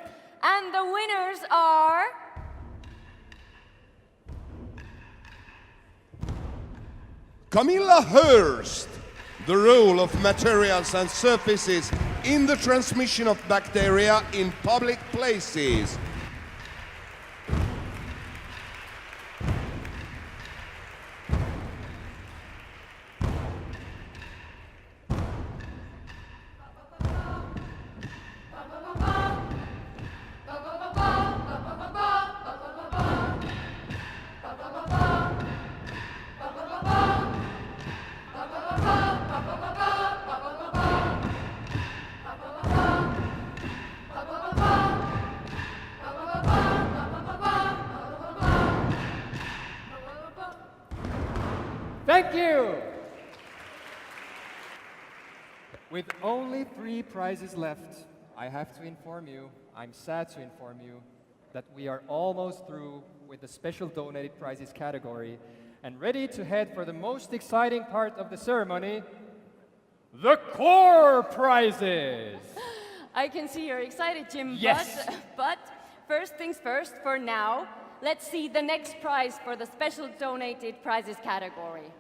And the winners are... Camilla Hurst, the role of materials and surfaces in the transmission of bacteria in public places. Thank you! With only 3 prizes left, I have to inform you, I'm sad to inform you, that we are almost through with the special donated prizes category and ready to head for the most exciting part of the ceremony, the core prizes! I can see you're excited, Jim. Yes. But first things first, for now, let's see the next prize for the special donated prizes category.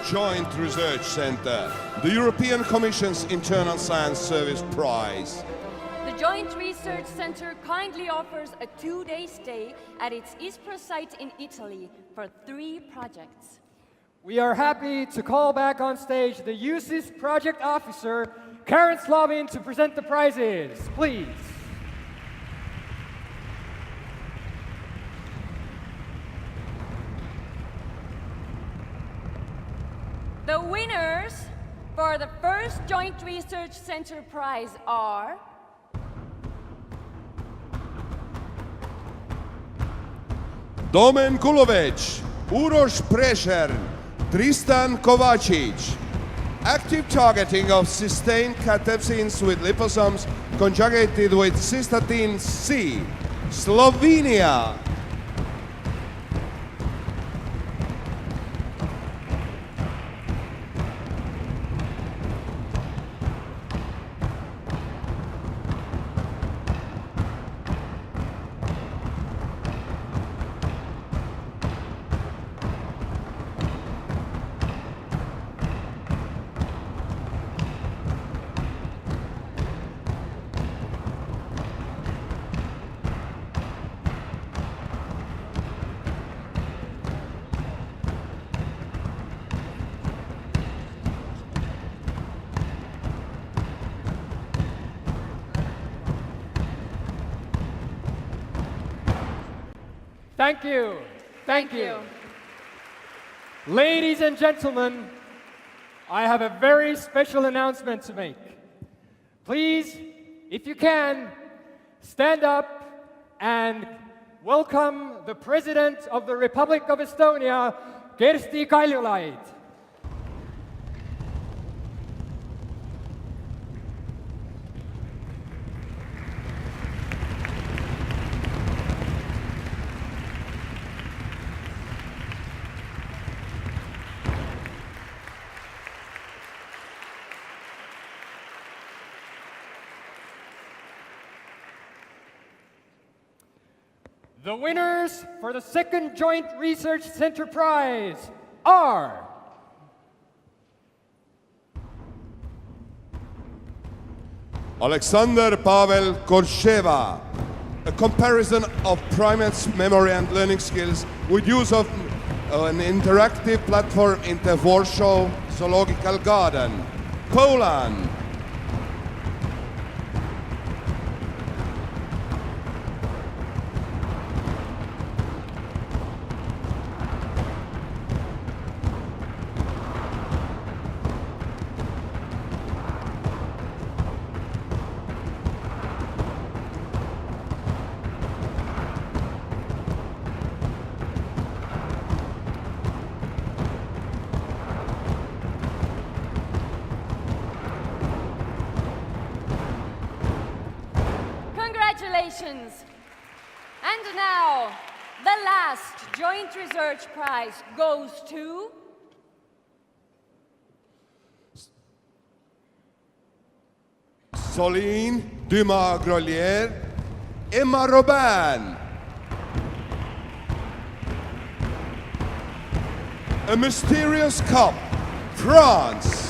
Joint Research Center, the European Commission's Internal Science Service Prize. The Joint Research Center kindly offers a 2-day stay at its Ispra site in Italy for 3 projects. We are happy to call back on stage the EUCYS project officer, Karen Slavin, to present the prizes. Please. The winners for the first Joint Research Center prize are... Domen Kulovic, Uroš Prešern, Tristan Kovacic. Active targeting of cysteine cathepsins with liposomes conjugated with cystatin C, Slovenia. Thank you. Thank you. Ladies and gentlemen, I have a very special announcement to make. Please, if you can, stand up and welcome the President of the Republic of Estonia, Kersti Kaljulaid. The winners for the second Joint Research Center Prize are Alexander Pavel Korsheva, a comparison of primates' memory and learning skills with use of an interactive platform in the Warsaw Zoological Garden, Poland. Congratulations! And now, the last Joint Research Prize goes to... Soline Dumas-Grolier, Emma Robin. A Mysterious Cup, France.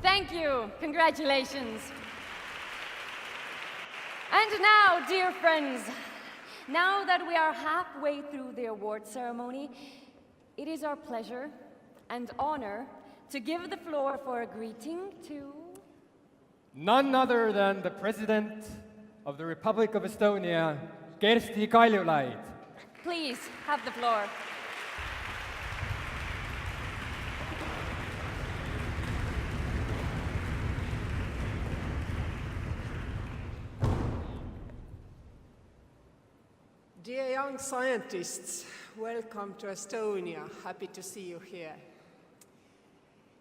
Thank you. Congratulations. And now, dear friends, now that we are halfway through the award ceremony, it is our pleasure and honor to give the floor for a greeting to... none other than the President of the Republic of Estonia, Kersti Kaljulaid. Please have the floor. Dear young scientists, welcome to Estonia. Happy to see you here.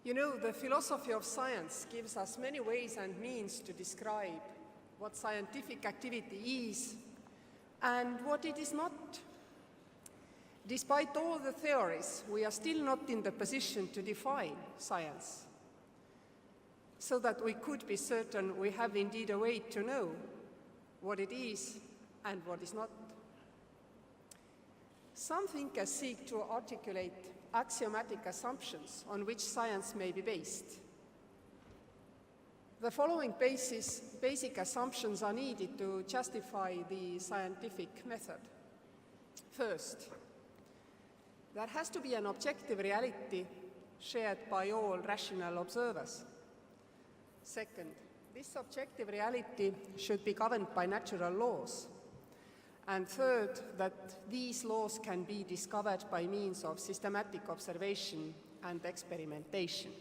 You know, the philosophy of science gives us many ways and means to describe what scientific activity is and what it is not. Despite all the theories, we are still not in the position to define science, so that we could be certain we have indeed a way to know what it is and what is not. Some thinkers seek to articulate axiomatic assumptions on which science may be based. The following basic assumptions are needed to justify the scientific method. First, there has to be an objective reality shared by all rational observers. Second, this objective reality should be governed by natural laws. And third, that these laws can be discovered by means of systematic observation and experimentation.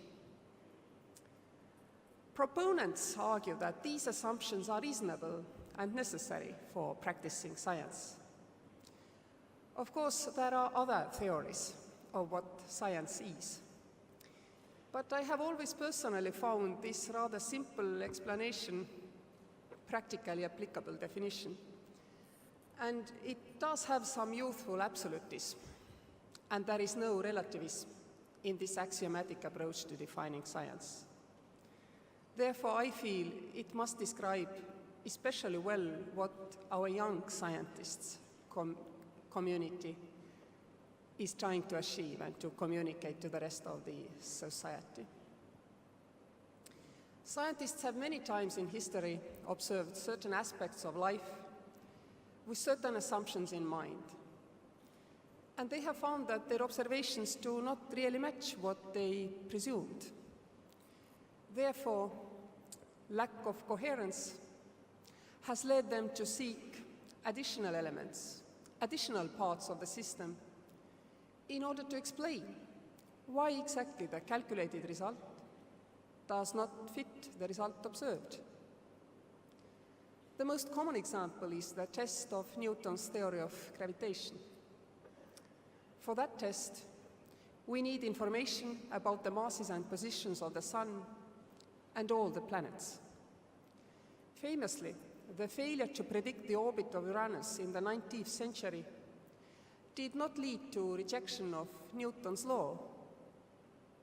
Proponents argue that these assumptions are reasonable and necessary for practicing science. Of course, there are other theories of what science is. But I have always personally found this rather simple explanation practically applicable definition. And it does have some youthful absolutism, and there is no relativism in this axiomatic approach to defining science. Therefore, I feel it must describe especially well what our young scientists community is trying to achieve and to communicate to the rest of the society. Scientists have many times in history observed certain aspects of life with certain assumptions in mind. And they have found that their observations do not really match what they presumed. Therefore, lack of coherence has led them to seek additional elements, additional parts of the system, in order to explain why exactly the calculated result does not fit the result observed. The most common example is the test of Newton's theory of gravitation. For that test, we need information about the masses and positions of the Sun and all the planets. Famously, the failure to predict the orbit of Uranus in the 19th century did not lead to rejection of Newton's law,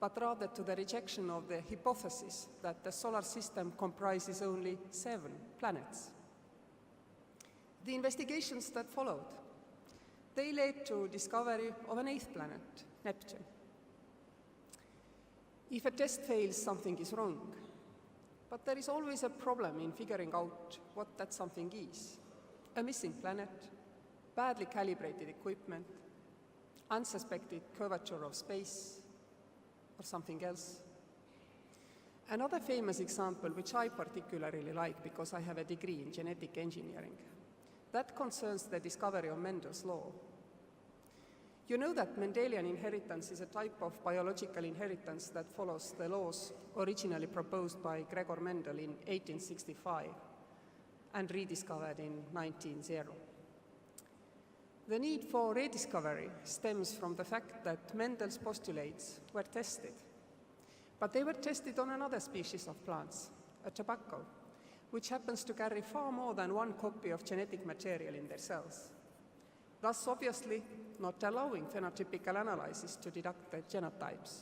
but rather to the rejection of the hypothesis that the solar system comprises only 7 planets. The investigations that followed, they led to discovery of an 8th planet, Neptune. If a test fails, something is wrong. But there is always a problem in figuring out what that something is. A missing planet, badly calibrated equipment, unsuspected curvature of space, or something else. Another famous example, which I particularly like because I have a degree in genetic engineering, that concerns the discovery of Mendel's law. You know that Mendelian inheritance is a type of biological inheritance that follows the laws originally proposed by Gregor Mendel in 1865 and rediscovered in 1900. The need for rediscovery stems from the fact that Mendel's postulates were tested, but they were tested on another species of plants, a tobacco, which happens to carry far more than one copy of genetic material in their cells, thus obviously not allowing phenotypical analysis to deduct the genotypes.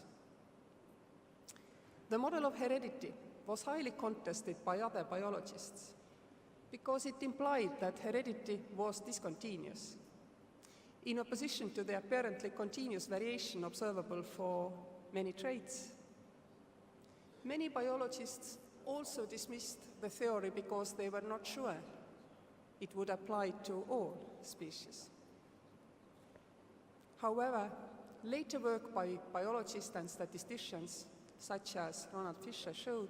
The model of heredity was highly contested by other biologists because it implied that heredity was discontinuous, in opposition to the apparently continuous variation observable for many traits. Many biologists also dismissed the theory because they were not sure it would apply to all species. However, later work by biologists and statisticians, such as Ronald Fisher, showed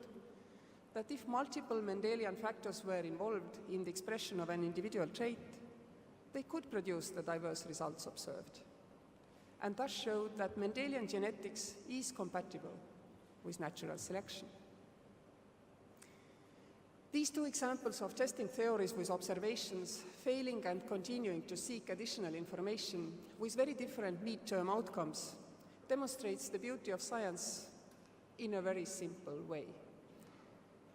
that if multiple Mendelian factors were involved in the expression of an individual trait, they could produce the diverse results observed, and thus showed that Mendelian genetics is compatible with natural selection. These two examples of testing theories with observations, failing and continuing to seek additional information with very different mid-term outcomes, demonstrates the beauty of science in a very simple way.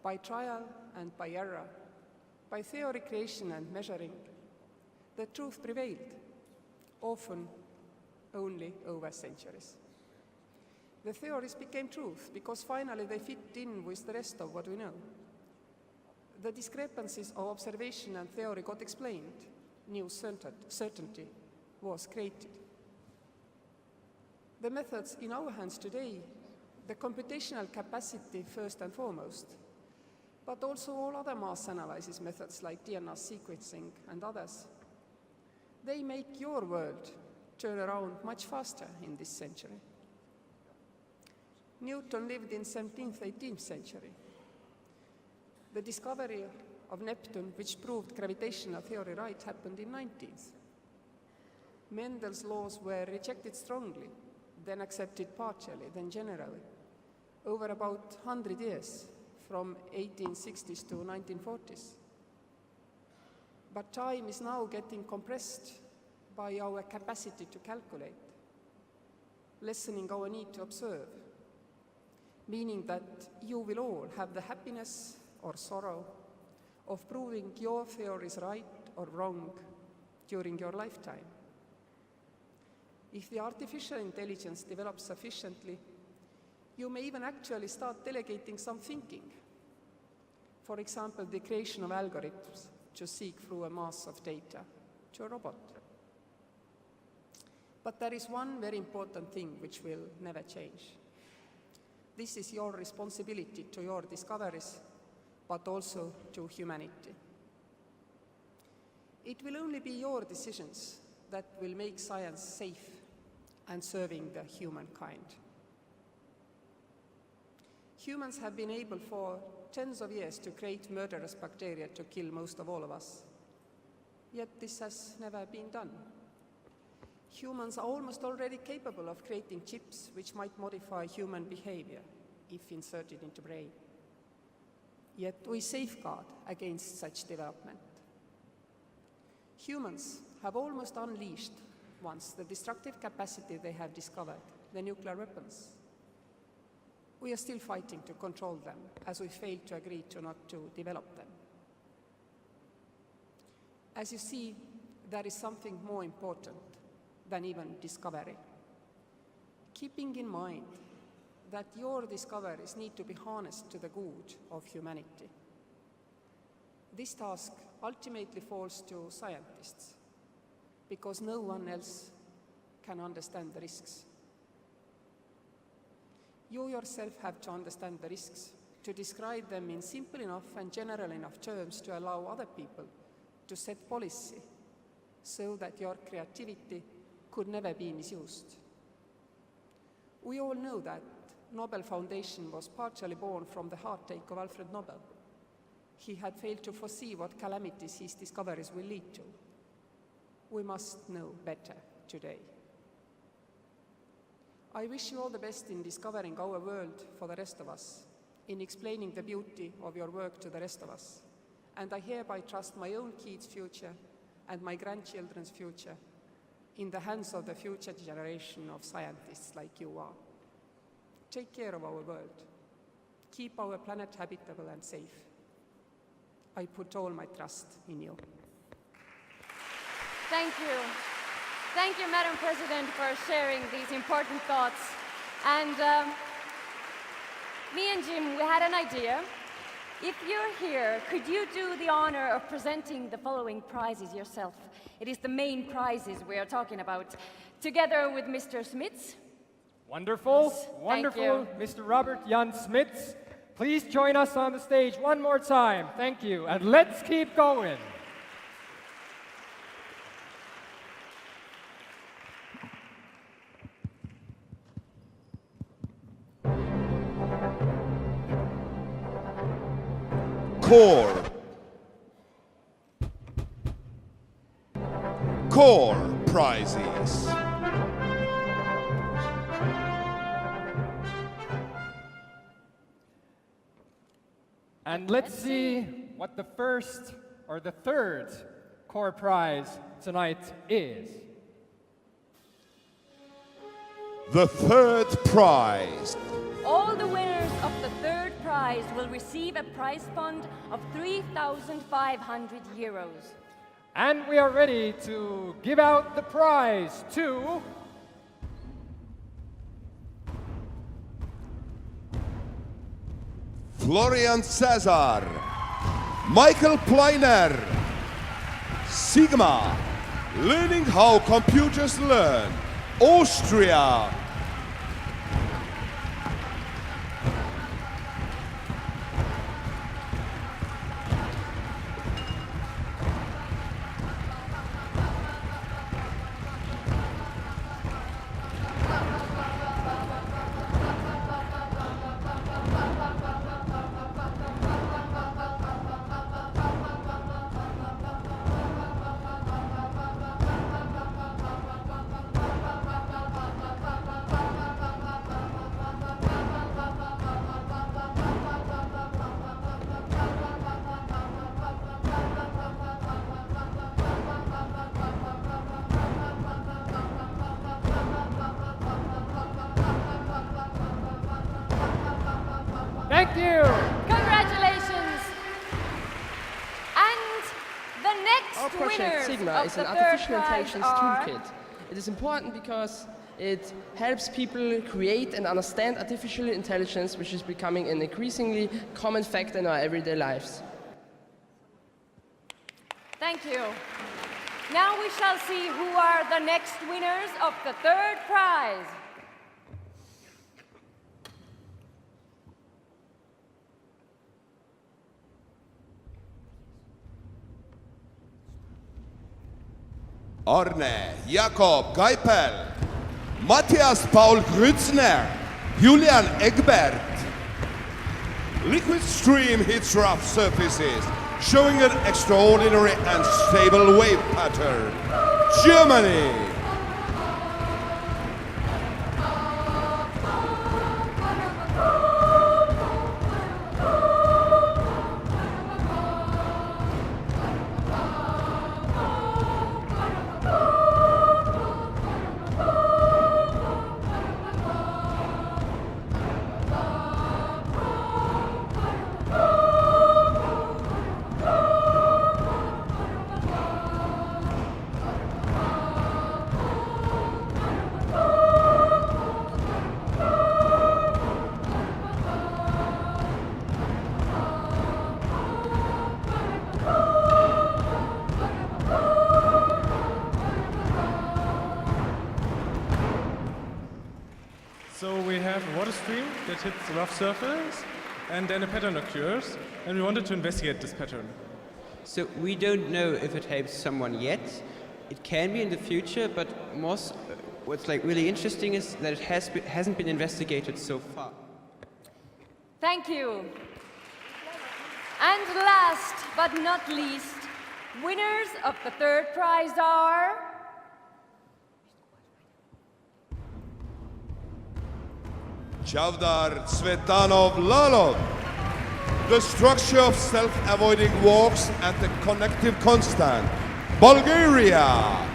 By trial and by error, by theory creation and measuring, the truth prevailed, often only over centuries. The theories became truth because finally they fit in with the rest of what we know. The discrepancies of observation and theory got explained, new certainty was created. The methods in our hands today, the computational capacity first and foremost, but also all other mass analysis methods like DNA sequencing and others, they make your world turn around much faster in this century. Newton lived in 17th, 18th century. The discovery of Neptune, which proved gravitational theory right, happened in 19th. Mendel's laws were rejected strongly, then accepted partially, then generally, over about 100 years, from 1860s to 1940s. But time is now getting compressed by our capacity to calculate, lessening our need to observe, meaning that you will all have the happiness or sorrow of proving your theories right or wrong during your lifetime. If the artificial intelligence develops sufficiently, you may even actually start delegating some thinking For example, the creation of algorithms to seek through a mass of data to a robot. But there is one very important thing which will never change. This is your responsibility to your discoveries, but also to humanity. It will only be your decisions that will make science safe and serving the humankind. Humans have been able for tens of years to create murderous bacteria to kill most of all of us. Yet this has never been done. Humans are almost already capable of creating chips which might modify human behavior if inserted into brain. Yet we safeguard against such development. Humans have almost unleashed once the destructive capacity they have discovered, the nuclear weapons. We are still fighting to control them, as we failed to agree to not to develop them. As you see, there is something more important than even discovery. Keeping in mind that your discoveries need to be harnessed to the good of humanity. This task ultimately falls to scientists, because no one else can understand the risks. You yourself have to understand the risks, to describe them in simple enough and general enough terms to allow other people to set policy so that your creativity could never be misused. We all know that Nobel Foundation was partially born from the heartache of Alfred Nobel. He had failed to foresee what calamities his discoveries will lead to. We must know better today. I wish you all the best in discovering our world for the rest of us, in explaining the beauty of your work to the rest of us, and I hereby trust my own kids' future and my grandchildren's future in the hands of the future generation of scientists like you are. Take care of our world. Keep our planet habitable and safe. I put all my trust in you. Thank you. Thank you, Madam President, for sharing these important thoughts. And me and Jim, we had an idea. If you're here, could you do the honor of presenting the following prizes yourself? It is the main prizes we are talking about, together with Mr. Smits. Wonderful, Yes, wonderful, Mr. Robert Jan Smits. Please join us on the stage one more time. Thank you, and let's keep going. Core prizes. And let's see what the first or the third core prize tonight is. The third prize. All the winners of the third prize will receive a prize fund of 3,500 euros. And we are ready to give out the prize to Florian Cesar, Michael Pleiner, Sigma, Learning How Computers Learn, Austria. Thank you. Congratulations. And the next Our project winners Sigma of is the an third artificial prize intelligence are toolkit. It is important because It helps people create and understand artificial intelligence, which is becoming an increasingly common factor in our everyday lives. Thank you. Now we shall see who are the next winners of the third prize. Arne Jakob Geipel, Matthias Paul Grützner, Julian Egbert. Liquid stream hits rough surfaces, showing an extraordinary and stable wave pattern. Germany. So we have a water stream that hits the rough surface, and then a pattern occurs, and we wanted to investigate this pattern. So we don't know if it helps someone yet. It can be in the future, but what's really interesting is that it hasn't been investigated so far. Thank you. And last but not least, winners of the third prize are... Chavdar Tsvetanov Lalov. The structure of self-avoiding walks at the connective constant. Bulgaria.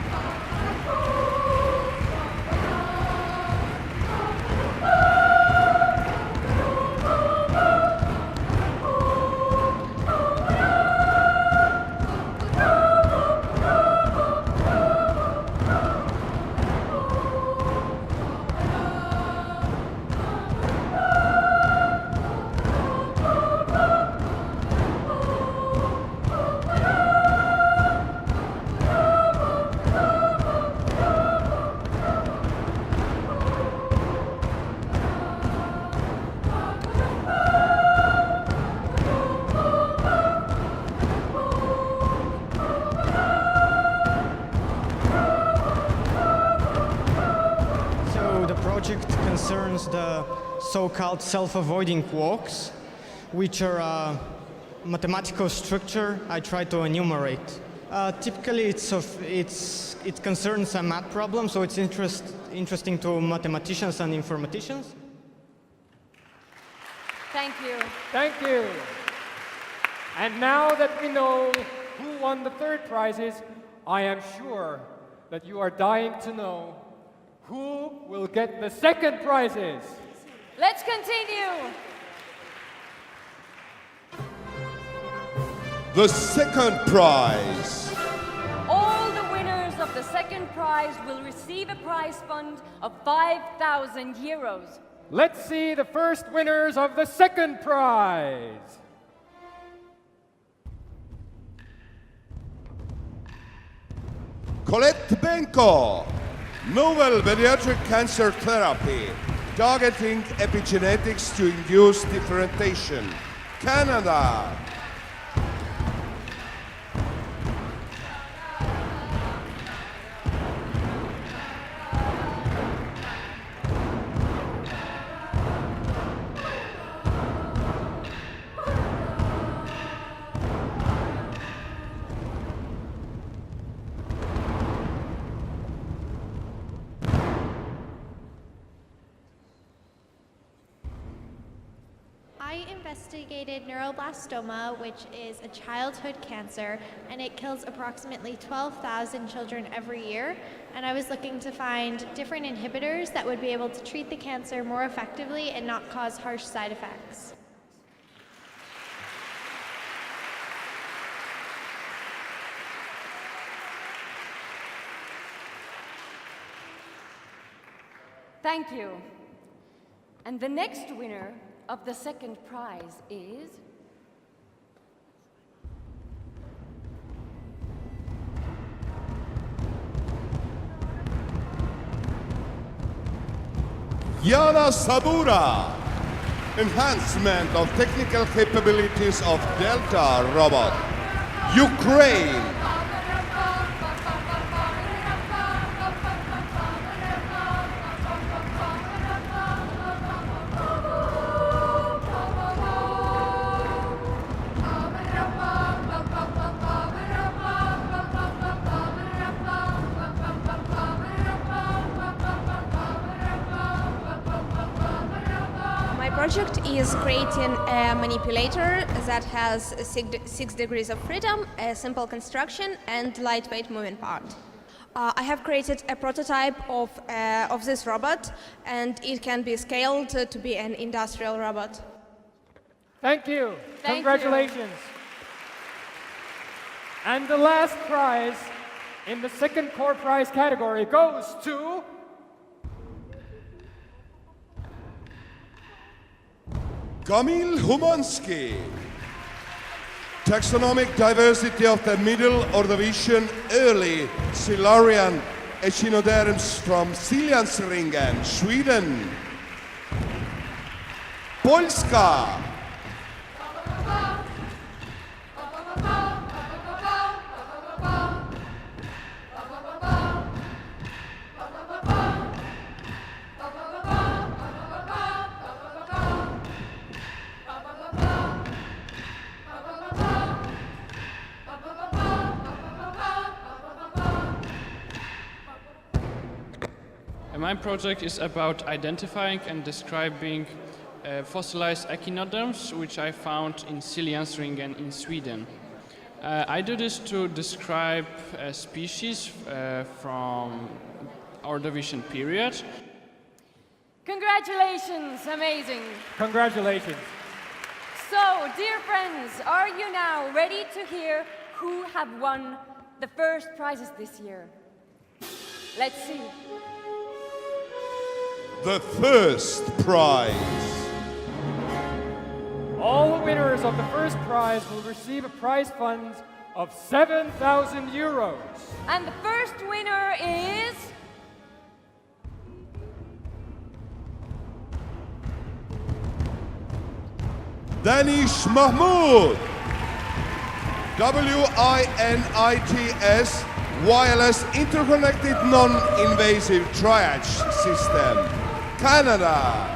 Concerns the so-called self-avoiding walks, which are a mathematical structure I try to enumerate. Typically, it concerns a math problem, so it's interesting to mathematicians and informaticians. Thank you. Thank you. And now that we know who won the third prizes, I am sure that you are dying to know who will get the second prizes. Let's continue. The second prize. All the winners of the second prize will receive a prize fund of 5,000 euros. Let's see the first winners of the second prize. Colette Benko. Novel pediatric cancer therapy, targeting epigenetics to induce differentiation. Canada. I investigated neuroblastoma, which is a childhood cancer, and it kills approximately 12,000 children every year. And I was looking to find different inhibitors that would be able to treat the cancer more effectively and not cause harsh side effects. Thank you. And the next winner of the second prize is... Yana Sabura, enhancement of technical capabilities of Delta robot, Ukraine. My project is creating a manipulator that has 6 degrees of freedom, a simple construction, and lightweight moving part. I have created a prototype of this robot, and it can be scaled to be an industrial robot. Thank you. Thank Congratulations. And the last prize in the second core prize category goes to... Kamil Humanski. Taxonomic diversity of the middle Ordovician early Silurian echinoderms from Siljansringen, Sweden. Polska. My project is about identifying and describing fossilized echinoderms, which I found in Siljansringen in Sweden. I do this to describe a species from Ordovician period. Congratulations, amazing. Congratulations. So, dear friends, are you now ready to hear who have won the first prizes this year? Let's see. The first prize. All the winners of the first prize will receive a prize fund of 7,000 euros. And the first winner is... Danish Mahmoud. WINITS Wireless Interconnected Non-Invasive Triage System, Canada.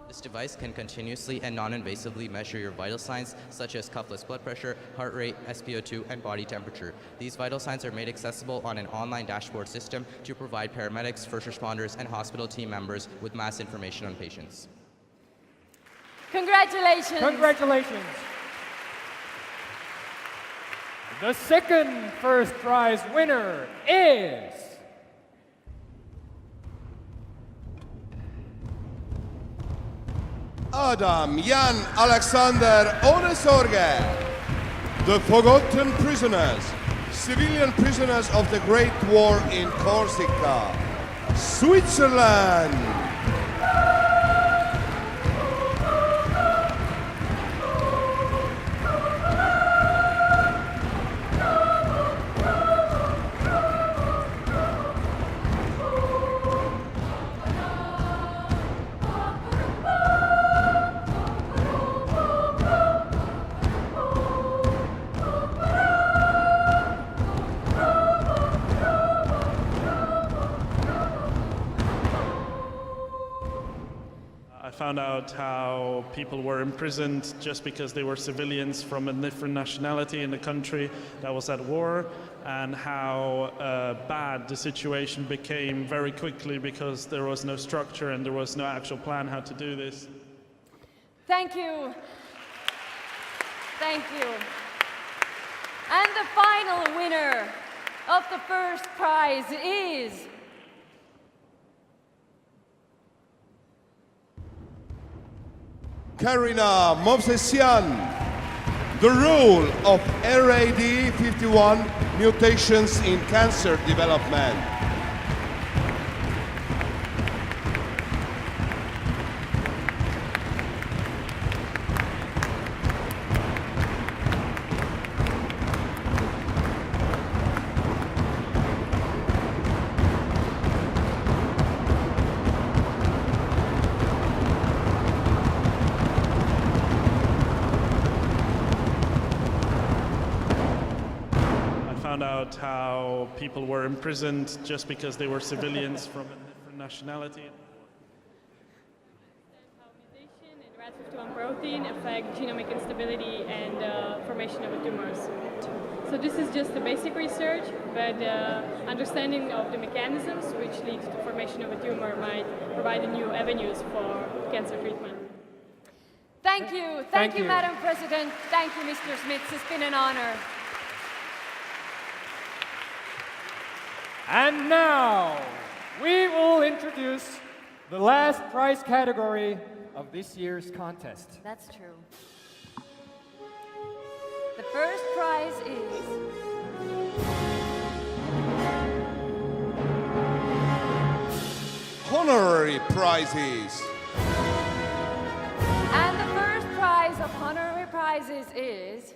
This device can continuously and non-invasively measure your vital signs such as cuffless blood pressure, heart rate, SpO2, and body temperature. These vital signs are made accessible on an online dashboard system to provide paramedics, first responders, and hospital team members with mass information on patients. Congratulations! Congratulations! The second first prize winner is... Adam Jan Alexander Onesorge. The Forgotten Prisoners, civilian prisoners of the Great War in Corsica, Switzerland. I found out how people were imprisoned just because they were civilians from a different nationality in the country that was at war, and how bad the situation became very quickly because there was no structure and there was no actual plan how to do this. Thank you. Thank you. And the final winner of the first prize is... Karina Movsesian, the role of RAD51 mutations in cancer development. Found out how people were imprisoned just because they were civilians from a different nationality. How mutation in RAD51 protein affect genomic instability and formation of tumors. So this is just the basic research, but understanding of the mechanisms which lead to the formation of a tumor might provide new avenues for cancer treatment. Thank you. Thank you, Madam President. Thank you, Mr. Smits. It's been an honor. And now, we will introduce the last prize category of this year's contest. That's true. The first prize is... Honorary prizes. And the first prize of honorary prizes is...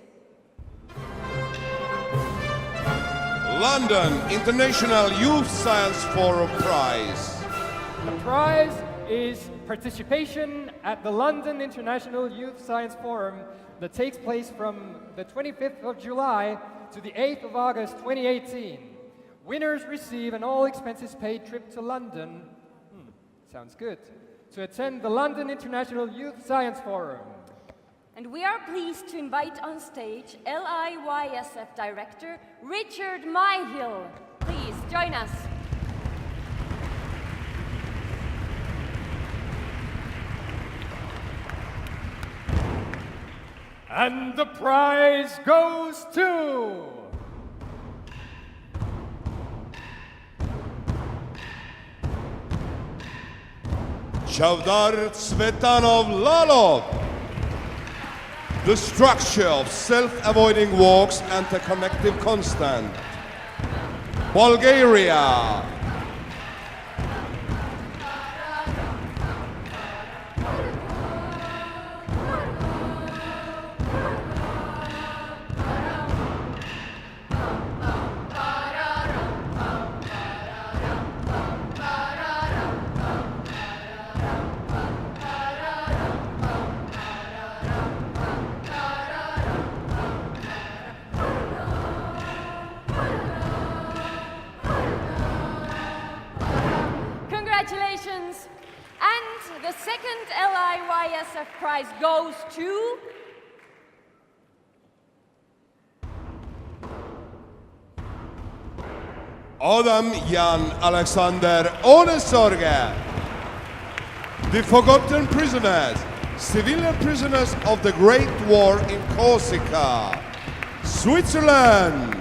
London International Youth Science Forum Prize. The prize is participation at the London International Youth Science Forum that takes place from the 25th of July to the 8th of August 2018. Winners receive an all-expenses-paid trip to London, sounds good, to attend the London International Youth Science Forum. And we are pleased to invite on stage LIYSF Director Richard Myhill. Please join us. And the prize goes to... Chavdar Tsvetanov Lalov. The structure of self-avoiding walks and the connective constant. Bulgaria. Congratulations. And the second LIYSF prize goes to... Adam Jan Alexander Onesorge. The Forgotten Prisoners, civilian prisoners of the Great War in Corsica, Switzerland.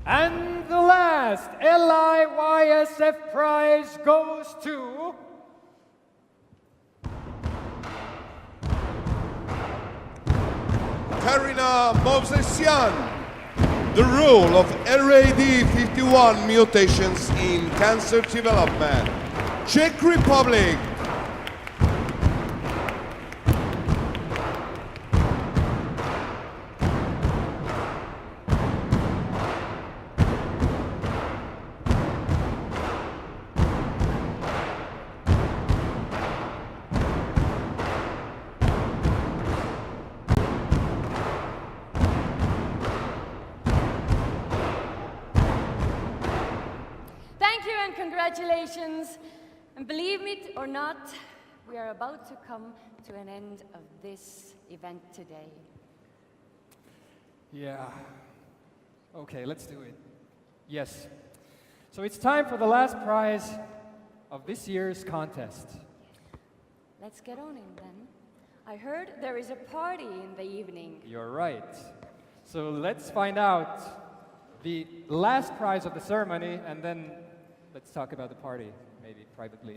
And the last LIYSF prize goes to... Karina Movsesian. The role of RAD51 mutations in cancer development. Czech Republic. congratulations. And believe me or not, we are about to come to an end of this event today. Yeah. Okay, let's do it. Yes. So it's time for the last prize of this year's contest. Let's get on it then. I heard there is a party in the evening. You're right. So let's find out the last prize of the ceremony, and then let's talk about the party, maybe privately.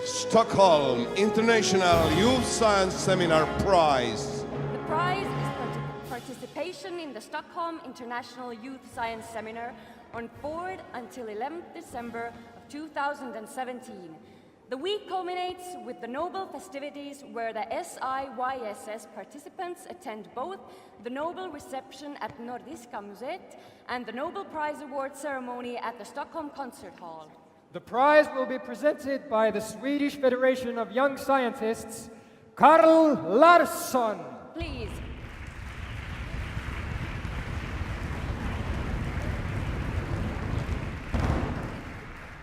Stockholm International Youth Science Seminar Prize. The prize is participation in the Stockholm International Youth Science Seminar on 4th until 11th December of 2017. The week culminates with the Nobel festivities where the SIYSS participants attend both the Nobel reception at Nordiska Museet and the Nobel Prize Award ceremony at the Stockholm Concert Hall. The prize will be presented by the Swedish Federation of Young Scientists, Carl Larsson. Please.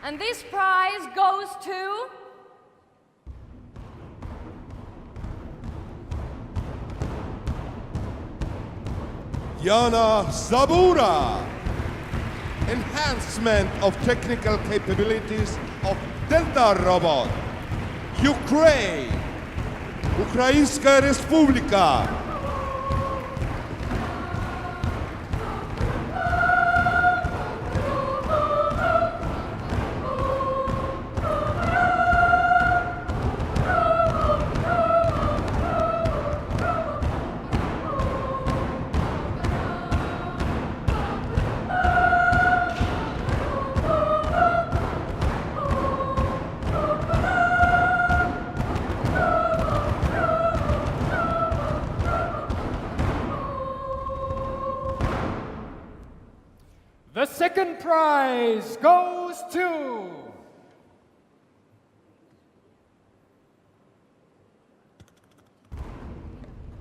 And this prize goes to... Jana Zabura. Enhancement of technical capabilities of Delta Robot. Ukraine. Ukrainskая Республика. The second prize goes to...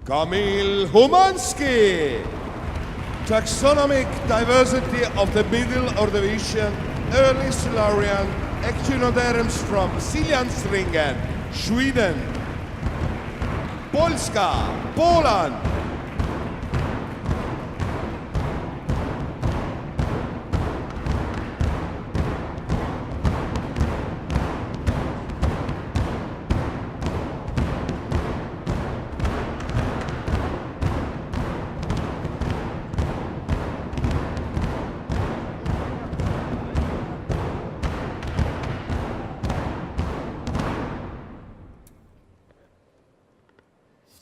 Kamil Humanski. Taxonomic diversity of the middle Ordovician early Silurian echinoderms from Siljansringen, Sweden. Polska, Poland.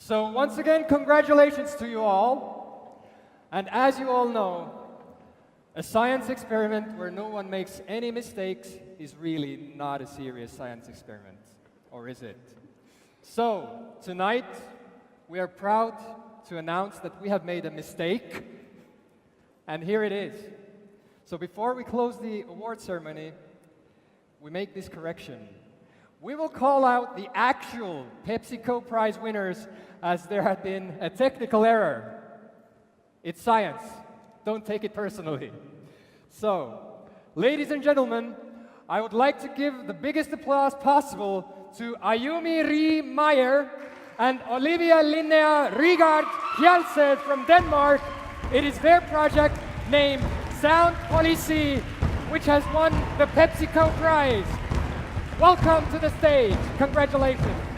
So once again, congratulations to you all. And as you all know, a science experiment where no one makes any mistakes is really not a serious science experiment, or is it? So tonight, we are proud to announce that we have made a mistake, and here it is. So before we close the award ceremony, we make this correction. We will call out the actual PepsiCo Prize winners as there had been a technical error. It's science. Don't take it personally. So, ladies and gentlemen, I would like to give the biggest applause possible to Ayumi Ri Meyer and Olivia Linnea Rigard Hjalsed from Denmark. It is their project named Sound Policy, which has won the PepsiCo Prize. Welcome to the stage. Congratulations.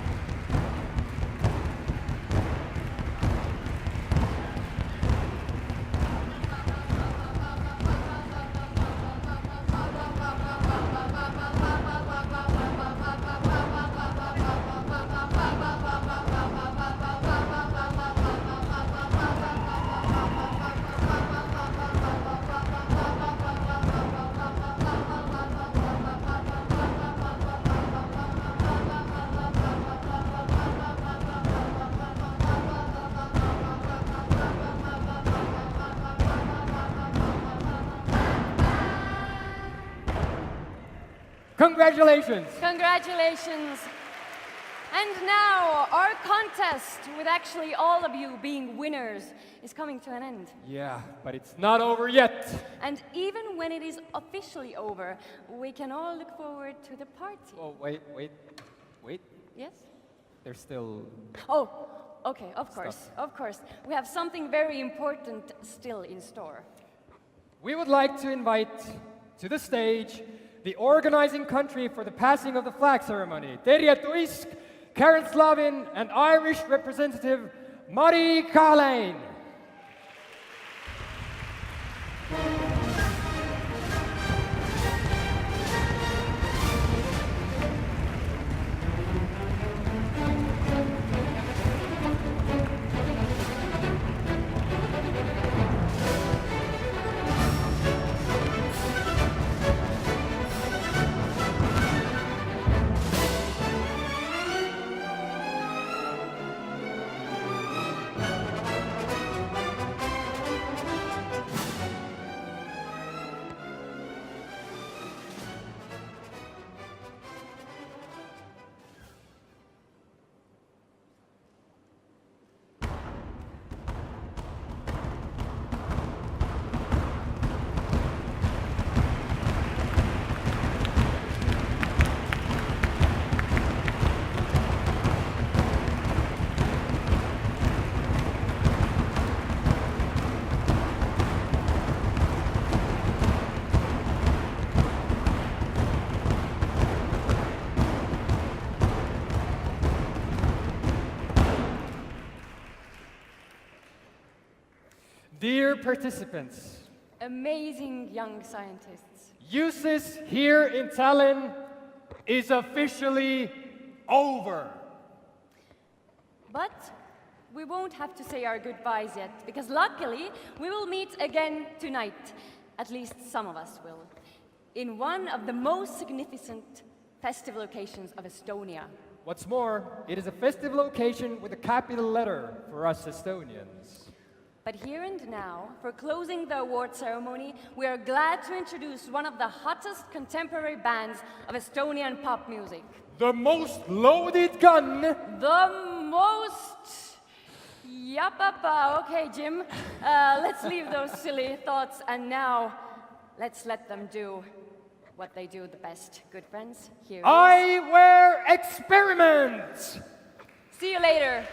Congratulations. Congratulations. And now, our contest, with actually all of you being winners, is coming to an end. Yeah, but it's not over yet. And even when it is officially over, we can all look forward to the party. Oh, wait. Yes? There's still... Oh, okay, of course. We have something very important still in store. We would like to invite to the stage the organizing country for the passing of the flag ceremony, EUCYS, Karen Slavin, and Irish representative Mari Carlane. Dear participants, Amazing young scientists. EUCYS here in Tallinn is officially over. But we won't have to say our goodbyes yet, because luckily we will meet again tonight. At least some of us will. In one of the most significant festive locations of Estonia. What's more, it is a festive location with a capital letter for us Estonians. But here and now, for closing the award ceremony, we are glad to introduce one of the hottest contemporary bands of Estonian pop music. The most loaded gun. The most... Yapapa. Okay, Jim. Let's leave those silly thoughts, and now let's let them do what they do the best. Good friends, here Eyewear Experiment! See you later.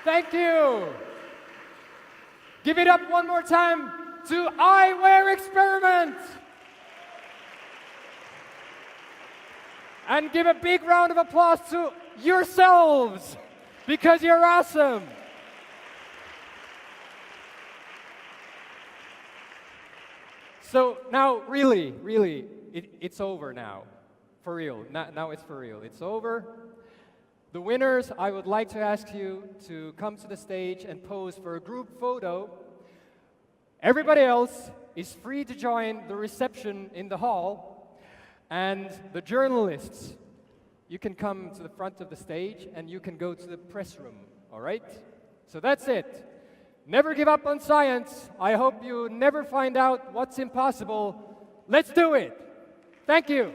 Thank you. Give it up one more time to Eyewear Experiment. And give a big round of applause to yourselves, because you're awesome. So now, really, it's over now. For real. Now it's for real. It's over. The winners, I would like to ask you to come to the stage and pose for a group photo. Everybody else is free to join the reception in the hall. And the journalists, you can come to the front of the stage and you can go to the press room, all right? So that's it. Never give up on science. I hope you never find out what's impossible. Let's do it. Thank you.